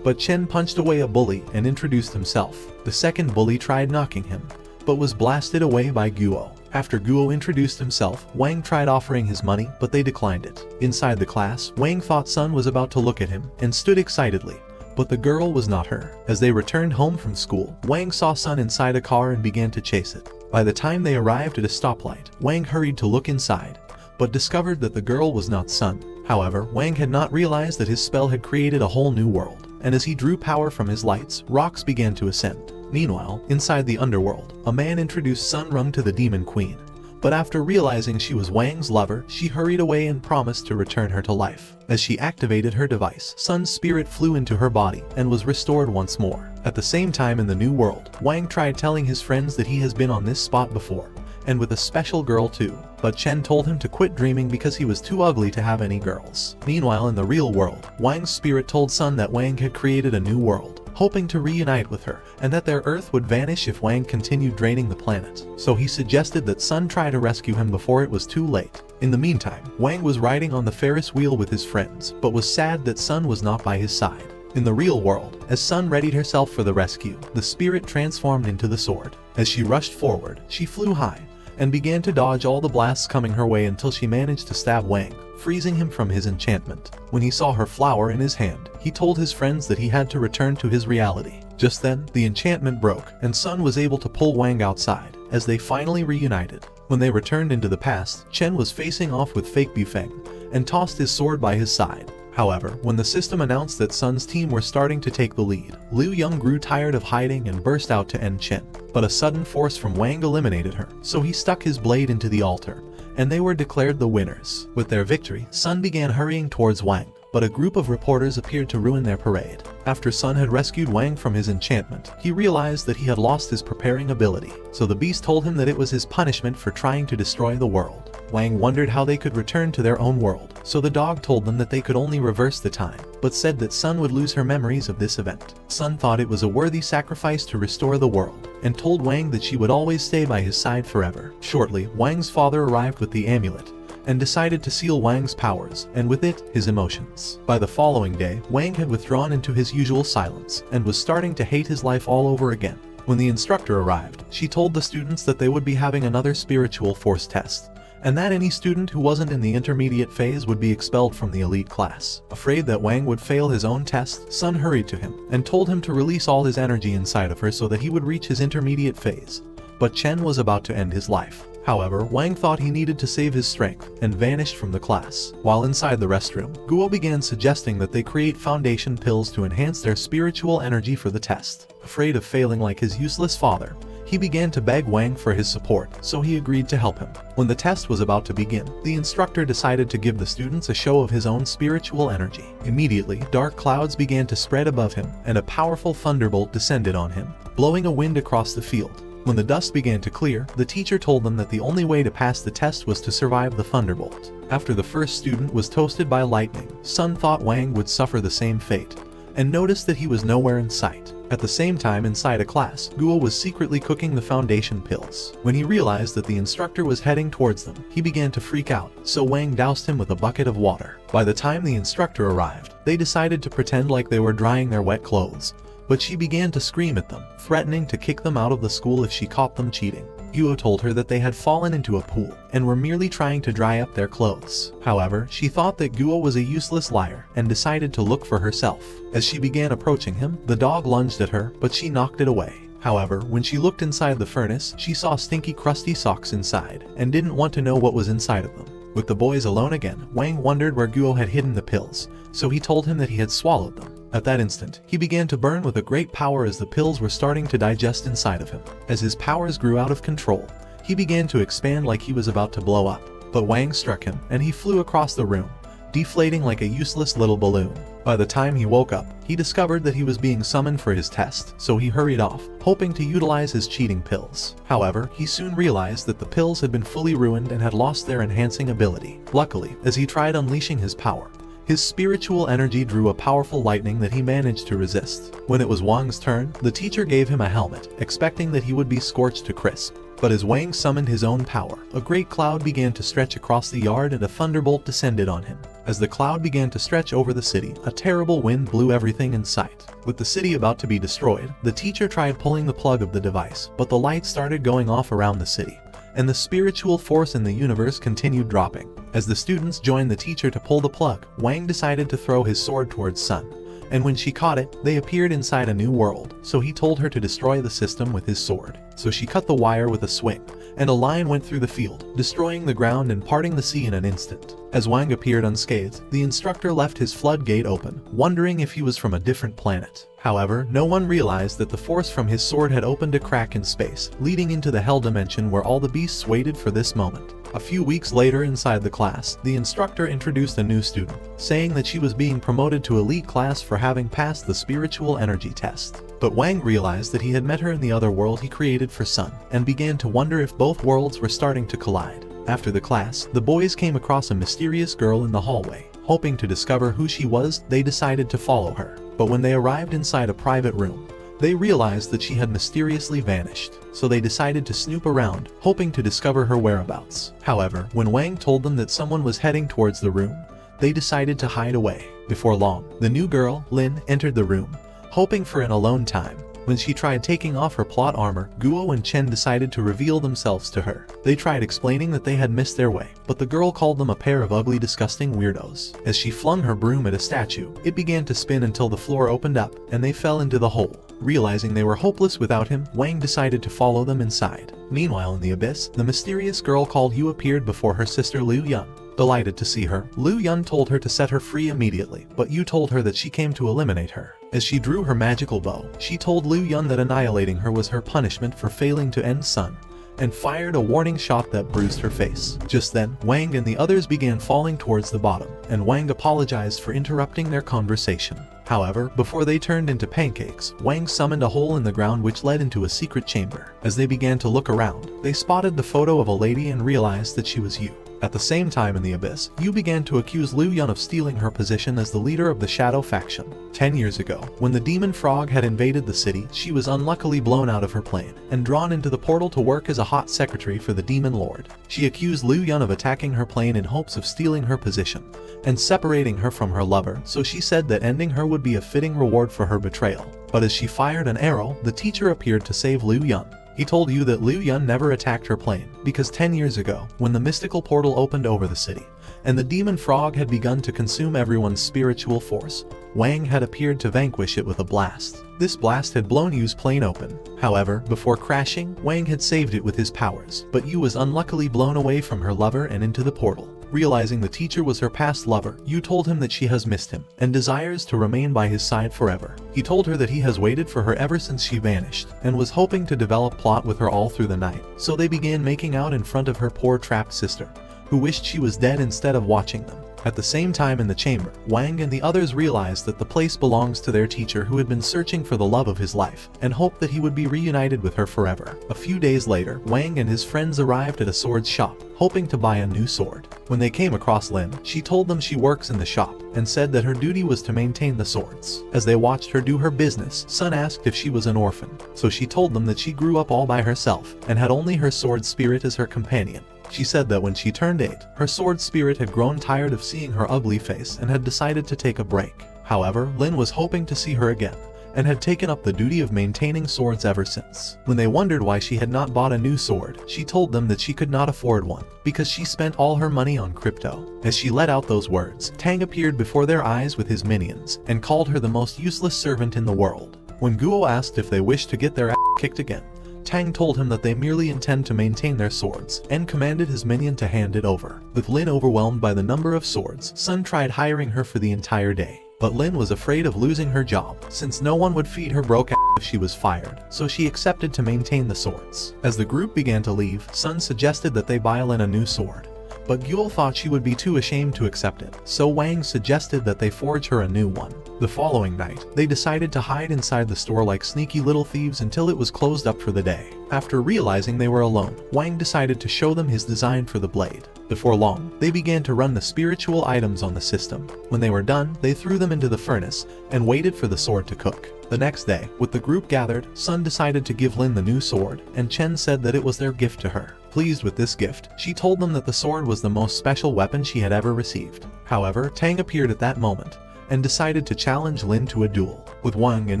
But Chen punched away a bully and introduced himself. The second bully tried knocking him, but was blasted away by Guo. After Guo introduced himself, Wang tried offering his money, but they declined it. Inside the class, Wang thought Sun was about to look at him and stood excitedly, but the girl was not her. As they returned home from school, Wang saw Sun inside a car and began to chase it. By the time they arrived at a stoplight, Wang hurried to look inside, but discovered that the girl was not Sun. However, Wang had not realized that his spell had created a whole new world, and as he drew power from his lights, rocks began to ascend. Meanwhile, inside the underworld, a man introduced Sun Rung to the Demon Queen, but after realizing she was Wang's lover, she hurried away and promised to return her to life. As she activated her device, Sun's spirit flew into her body and was restored once more. At the same time in the new world, Wang tried telling his friends that he has been on this spot before, and with a special girl too, but Chen told him to quit dreaming because he was too ugly to have any girls. Meanwhile in the real world, Wang's spirit told Sun that Wang had created a new world, hoping to reunite with her, and that their Earth would vanish if Wang continued draining the planet. So he suggested that Sun try to rescue him before it was too late. In the meantime, Wang was riding on the Ferris wheel with his friends, but was sad that Sun was not by his side. In the real world, as Sun readied herself for the rescue, the spirit transformed into the sword. As she rushed forward, she flew high, and began to dodge all the blasts coming her way until she managed to stab Wang, freezing him from his enchantment. When he saw her flower in his hand, he told his friends that he had to return to his reality. Just then, the enchantment broke, and Sun was able to pull Wang outside, as they finally reunited. When they returned into the past, Chen was facing off with fake Bufeng, and tossed his sword by his side. However, when the system announced that Sun's team were starting to take the lead, Liu Yang grew tired of hiding and burst out to end Chen. But a sudden force from Wang eliminated her, so he stuck his blade into the altar, and they were declared the winners. With their victory, Sun began hurrying towards Wang, but a group of reporters appeared to ruin their parade. After Sun had rescued Wang from his enchantment, he realized that he had lost his preparing ability, so the beast told him that it was his punishment for trying to destroy the world. Wang wondered how they could return to their own world, so the dog told them that they could only reverse the time, but said that Sun would lose her memories of this event. Sun thought it was a worthy sacrifice to restore the world, and told Wang that she would always stay by his side forever. Shortly, Wang's father arrived with the amulet, and decided to seal Wang's powers, and with it, his emotions. By the following day, Wang had withdrawn into his usual silence, and was starting to hate his life all over again. When the instructor arrived, she told the students that they would be having another spiritual force test, and that any student who wasn't in the intermediate phase would be expelled from the elite class. Afraid that Wang would fail his own test, Sun hurried to him, and told him to release all his energy inside of her so that he would reach his intermediate phase. But Chen was about to end his life. However, Wang thought he needed to save his strength, and vanished from the class. While inside the restroom, Guo began suggesting that they create foundation pills to enhance their spiritual energy for the test. Afraid of failing like his useless father, he began to beg Wang for his support, so he agreed to help him. When the test was about to begin, the instructor decided to give the students a show of his own spiritual energy. Immediately, dark clouds began to spread above him, and a powerful thunderbolt descended on him, blowing a wind across the field. When the dust began to clear, the teacher told them that the only way to pass the test was to survive the thunderbolt. After the first student was toasted by lightning, Sun thought Wang would suffer the same fate, and noticed that he was nowhere in sight. At the same time inside a class, Guo was secretly cooking the foundation pills. When he realized that the instructor was heading towards them, he began to freak out, so Wang doused him with a bucket of water. By the time the instructor arrived, they decided to pretend like they were drying their wet clothes, but she began to scream at them, threatening to kick them out of the school if she caught them cheating. Guo told her that they had fallen into a pool, and were merely trying to dry up their clothes. However, she thought that Guo was a useless liar, and decided to look for herself. As she began approaching him, the dog lunged at her, but she knocked it away. However, when she looked inside the furnace, she saw stinky crusty socks inside, and didn't want to know what was inside of them. With the boys alone again, Wang wondered where Guo had hidden the pills, so he told him that he had swallowed them. At that instant, he began to burn with a great power as the pills were starting to digest inside of him. As his powers grew out of control, he began to expand like he was about to blow up. But Wang struck him, and he flew across the room, deflating like a useless little balloon. By the time he woke up, he discovered that he was being summoned for his test, so he hurried off, hoping to utilize his cheating pills. However, he soon realized that the pills had been fully ruined and had lost their enhancing ability. Luckily, as he tried unleashing his power, his spiritual energy drew a powerful lightning that he managed to resist. When it was Wang's turn, the teacher gave him a helmet, expecting that he would be scorched to crisp. But as Wang summoned his own power, a great cloud began to stretch across the yard and a thunderbolt descended on him. As the cloud began to stretch over the city, a terrible wind blew everything in sight. With the city about to be destroyed, the teacher tried pulling the plug of the device, but the lights started going off around the city, and the spiritual force in the universe continued dropping. As the students joined the teacher to pull the plug, Wang decided to throw his sword towards Sun. And when she caught it, they appeared inside a new world, so he told her to destroy the system with his sword. So she cut the wire with a swing, and a line went through the field, destroying the ground and parting the sea in an instant. As Wang appeared unscathed, the instructor left his floodgate open, wondering if he was from a different planet. However, no one realized that the force from his sword had opened a crack in space, leading into the hell dimension where all the beasts waited for this moment. A few weeks later inside the class, the instructor introduced a new student, saying that she was being promoted to elite class for having passed the spiritual energy test. But Wang realized that he had met her in the other world he created for Sun, and began to wonder if both worlds were starting to collide. After the class, the boys came across a mysterious girl in the hallway. Hoping to discover who she was, they decided to follow her. But when they arrived inside a private room, they realized that she had mysteriously vanished, so they decided to snoop around, hoping to discover her whereabouts. However, when Wang told them that someone was heading towards the room, they decided to hide away. Before long, the new girl, Lin, entered the room, hoping for an alone time. When she tried taking off her plot armor, Guo and Chen decided to reveal themselves to her. They tried explaining that they had missed their way, but the girl called them a pair of ugly, disgusting weirdos. As she flung her broom at a statue, it began to spin until the floor opened up, and they fell into the hole. Realizing they were hopeless without him, Wang decided to follow them inside. Meanwhile in the abyss, the mysterious girl called Yu appeared before her sister Liu Yun. Delighted to see her, Liu Yun told her to set her free immediately, but Yu told her that she came to eliminate her. As she drew her magical bow, she told Liu Yun that annihilating her was her punishment for failing to end Sun, and fired a warning shot that bruised her face. Just then, Wang and the others began falling towards the bottom, and Wang apologized for interrupting their conversation. However, before they turned into pancakes, Wang summoned a hole in the ground which led into a secret chamber. As they began to look around, they spotted the photo of a lady and realized that she was Yu. At the same time in the abyss, Yu began to accuse Liu Yun of stealing her position as the leader of the Shadow faction. 10 years ago, when the demon frog had invaded the city, she was unluckily blown out of her plane and drawn into the portal to work as a hot secretary for the demon lord. She accused Liu Yun of attacking her plane in hopes of stealing her position and separating her from her lover, so she said that ending her would be a fitting reward for her betrayal. But as she fired an arrow, the teacher appeared to save Liu Yun. He told Yu that Liu Yun never attacked her plane, because 10 years ago, when the mystical portal opened over the city, and the demon frog had begun to consume everyone's spiritual force, Wang had appeared to vanquish it with a blast. This blast had blown Yu's plane open. However, before crashing, Wang had saved it with his powers, but Yu was unluckily blown away from her lover and into the portal. Realizing the teacher was her past lover, Yu told him that she has missed him and desires to remain by his side forever. He told her that he has waited for her ever since she vanished and was hoping to develop plot with her all through the night. So they began making out in front of her poor trapped sister, who wished she was dead instead of watching them. At the same time in the chamber, Wang and the others realized that the place belongs to their teacher who had been searching for the love of his life and hoped that he would be reunited with her forever. A few days later, Wang and his friends arrived at a sword shop, hoping to buy a new sword. When they came across Lin, she told them she works in the shop and said that her duty was to maintain the swords. As they watched her do her business, Sun asked if she was an orphan, so she told them that she grew up all by herself and had only her sword spirit as her companion. She said that when she turned 8, her sword spirit had grown tired of seeing her ugly face and had decided to take a break. However, Lin was hoping to see her again, and had taken up the duty of maintaining swords ever since. When they wondered why she had not bought a new sword, she told them that she could not afford one, because she spent all her money on crypto. As she let out those words, Tang appeared before their eyes with his minions, and called her the most useless servant in the world. When Guo asked if they wished to get their ass kicked again, Tang told him that they merely intend to maintain their swords, and commanded his minion to hand it over. With Lin overwhelmed by the number of swords, Sun tried hiring her for the entire day. But Lin was afraid of losing her job, since no one would feed her broke ass if she was fired, so she accepted to maintain the swords. As the group began to leave, Sun suggested that they buy Lin a new sword, but Gyul thought she would be too ashamed to accept it, so Wang suggested that they forge her a new one. The following night, they decided to hide inside the store like sneaky little thieves until it was closed up for the day. After realizing they were alone, Wang decided to show them his design for the blade. Before long, they began to run the spiritual items on the system. When they were done, they threw them into the furnace and waited for the sword to cook. The next day, with the group gathered, Sun decided to give Lin the new sword, and Chen said that it was their gift to her. Pleased with this gift, she told them that the sword was the most special weapon she had ever received. However, Tang appeared at that moment and decided to challenge Lin to a duel. With Wang and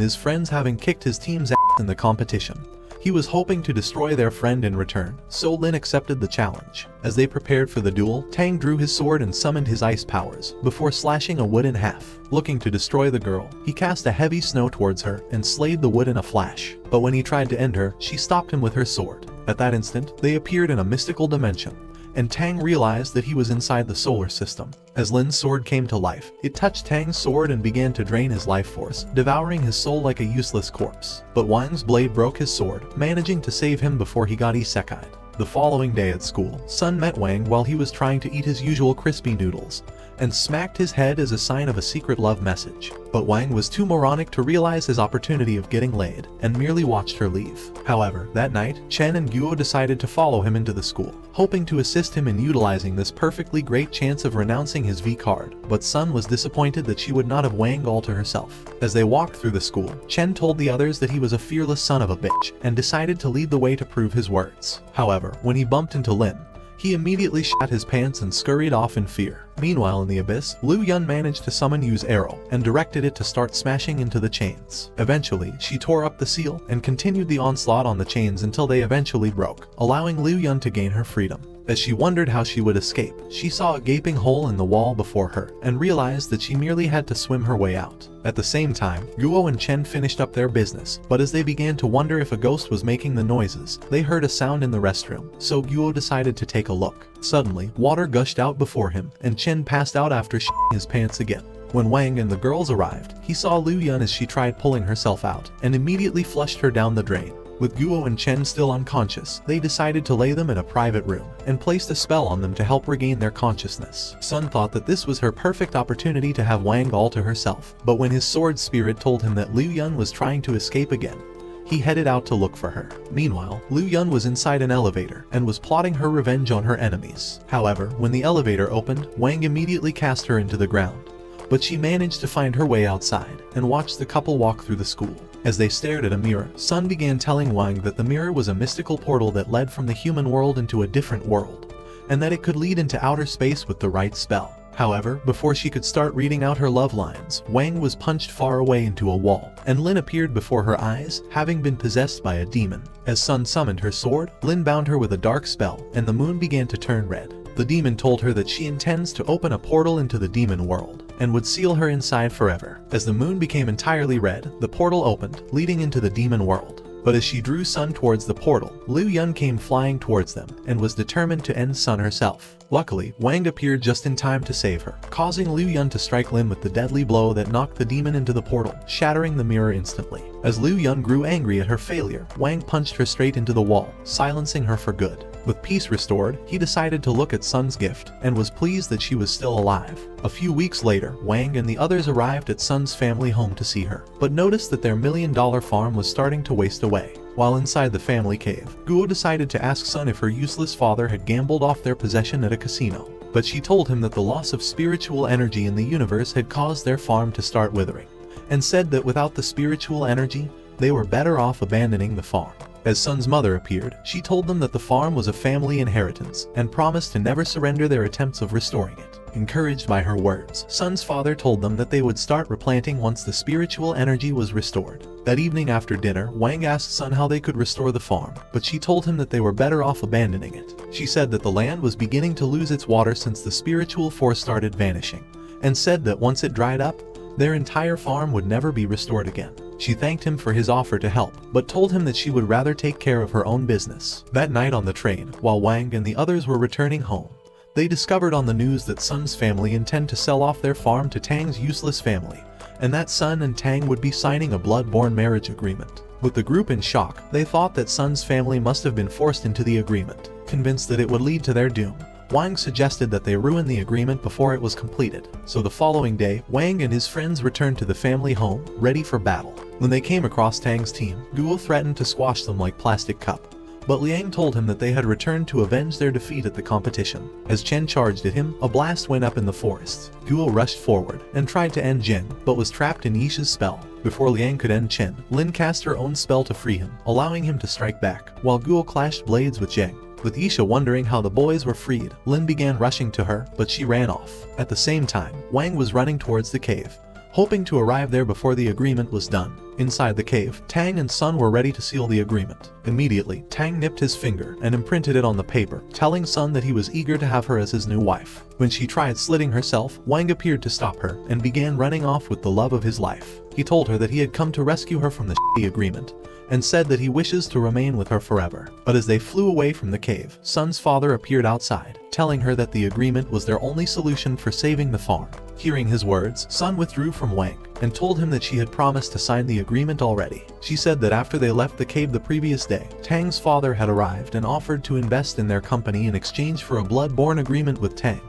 his friends having kicked his team's ass in the competition, he was hoping to destroy their friend in return, so Lin accepted the challenge. As they prepared for the duel, Tang drew his sword and summoned his ice powers, before slashing a wood in half. Looking to destroy the girl, he cast a heavy snow towards her and slayed the wood in a flash. But when he tried to end her, she stopped him with her sword. At that instant, they appeared in a mystical dimension, and Tang realized that he was inside the solar system. As Lin's sword came to life, it touched Tang's sword and began to drain his life force, devouring his soul like a useless corpse. But Wang's blade broke his sword, managing to save him before he got isekai'd. The following day at school, Sun met Wang while he was trying to eat his usual crispy noodles, and smacked his head as a sign of a secret love message. But Wang was too moronic to realize his opportunity of getting laid, and merely watched her leave. However, that night, Chen and Guo decided to follow him into the school, hoping to assist him in utilizing this perfectly great chance of renouncing his V card. But Sun was disappointed that she would not have Wang all to herself. As they walked through the school, Chen told the others that he was a fearless son of a bitch, and decided to lead the way to prove his words. However, when he bumped into Lin, he immediately shat his pants and scurried off in fear. Meanwhile in the abyss, Liu Yun managed to summon Yu's arrow and directed it to start smashing into the chains. Eventually, she tore up the seal and continued the onslaught on the chains until they eventually broke, allowing Liu Yun to gain her freedom. As she wondered how she would escape, she saw a gaping hole in the wall before her and realized that she merely had to swim her way out. At the same time, Guo and Chen finished up their business, but as they began to wonder if a ghost was making the noises, they heard a sound in the restroom, so Guo decided to take a look. Suddenly, water gushed out before him, and Chen passed out after shitting his pants again. When Wang and the girls arrived, he saw Liu Yun as she tried pulling herself out, and immediately flushed her down the drain. With Guo and Chen still unconscious, they decided to lay them in a private room, and placed a spell on them to help regain their consciousness. Sun thought that this was her perfect opportunity to have Wang all to herself, but when his sword spirit told him that Liu Yun was trying to escape again, he headed out to look for her. Meanwhile, Liu Yun was inside an elevator and was plotting her revenge on her enemies. However, when the elevator opened, Wang immediately cast her into the ground, but she managed to find her way outside and watched the couple walk through the school. As they stared at a mirror, Sun began telling Wang that the mirror was a mystical portal that led from the human world into a different world, and that it could lead into outer space with the right spell. However, before she could start reading out her love lines, Wang was punched far away into a wall, and Lin appeared before her eyes, having been possessed by a demon. As Sun summoned her sword, Lin bound her with a dark spell, and the moon began to turn red. The demon told her that she intends to open a portal into the demon world, and would seal her inside forever. As the moon became entirely red, the portal opened, leading into the demon world. But as she drew Sun towards the portal, Liu Yun came flying towards them, and was determined to end Sun herself. Luckily, Wang appeared just in time to save her, causing Liu Yun to strike Lin with the deadly blow that knocked the demon into the portal, shattering the mirror instantly. As Liu Yun grew angry at her failure, Wang punched her straight into the wall, silencing her for good. With peace restored, he decided to look at Sun's gift, and was pleased that she was still alive. A few weeks later, Wang and the others arrived at Sun's family home to see her, but noticed that their million-dollar farm was starting to waste away. While inside the family cave, Guo decided to ask Sun if her useless father had gambled off their possession at a casino, but she told him that the loss of spiritual energy in the universe had caused their farm to start withering, and said that without the spiritual energy, they were better off abandoning the farm. As Sun's mother appeared, she told them that the farm was a family inheritance, and promised to never surrender their attempts of restoring it. Encouraged by her words, Sun's father told them that they would start replanting once the spiritual energy was restored. That evening after dinner, Wang asked Sun how they could restore the farm, but she told him that they were better off abandoning it. She said that the land was beginning to lose its water since the spiritual force started vanishing, and said that once it dried up, their entire farm would never be restored again. She thanked him for his offer to help, but told him that she would rather take care of her own business. That night on the train, while Wang and the others were returning home, they discovered on the news that Sun's family intend to sell off their farm to Tang's useless family, and that Sun and Tang would be signing a blood-borne marriage agreement. With the group in shock, they thought that Sun's family must have been forced into the agreement, convinced that it would lead to their doom. Wang suggested that they ruin the agreement before it was completed. So the following day, Wang and his friends returned to the family home, ready for battle. When they came across Tang's team, Guo threatened to squash them like plastic cup. But Liang told him that they had returned to avenge their defeat at the competition. As Chen charged at him, a blast went up in the forest. Guo rushed forward and tried to end Zheng, but was trapped in Yisha's spell. Before Liang could end Chen, Lin cast her own spell to free him, allowing him to strike back, while Guo clashed blades with Zheng. With Yisha wondering how the boys were freed, Lin began rushing to her, but she ran off. At the same time, Wang was running towards the cave, hoping to arrive there before the agreement was done. Inside the cave, Tang and Sun were ready to seal the agreement. Immediately, Tang nipped his finger and imprinted it on the paper, telling Sun that he was eager to have her as his new wife. When she tried slitting herself, Wang appeared to stop her and began running off with the love of his life. He told her that he had come to rescue her from the shitty agreement, and said that he wishes to remain with her forever. But as they flew away from the cave, Sun's father appeared outside, telling her that the agreement was their only solution for saving the farm. Hearing his words, Sun withdrew from Wang and told him that she had promised to sign the agreement already. She said that after they left the cave the previous day, Tang's father had arrived and offered to invest in their company in exchange for a blood-born agreement with Tang,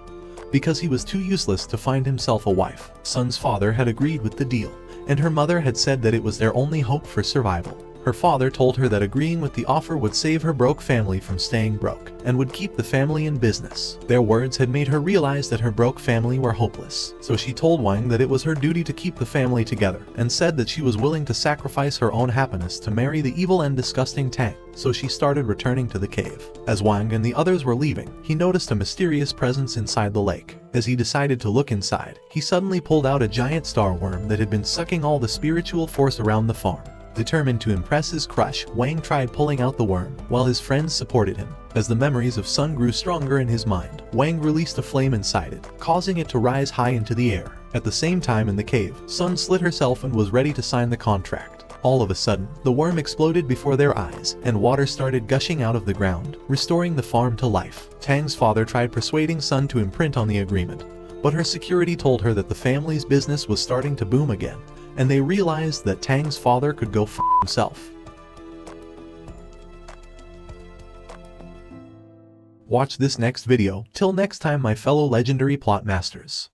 because he was too useless to find himself a wife. Sun's father had agreed with the deal, and her mother had said that it was their only hope for survival. Her father told her that agreeing with the offer would save her broke family from staying broke, and would keep the family in business. Their words had made her realize that her broke family were hopeless, so she told Wang that it was her duty to keep the family together, and said that she was willing to sacrifice her own happiness to marry the evil and disgusting Tang. So she started returning to the cave. As Wang and the others were leaving, he noticed a mysterious presence inside the lake. As he decided to look inside, he suddenly pulled out a giant star worm that had been sucking all the spiritual force around the farm. Determined to impress his crush, Wang tried pulling out the worm, while his friends supported him. As the memories of Sun grew stronger in his mind, Wang released a flame inside it, causing it to rise high into the air. At the same time in the cave, Sun slit herself and was ready to sign the contract. All of a sudden, the worm exploded before their eyes, and water started gushing out of the ground, restoring the farm to life. Tang's father tried persuading Sun to imprint on the agreement, but her security told her that the family's business was starting to boom again, and they realized that Tang's father could go f*** himself. Watch this next video. Till next time, my fellow legendary plot masters.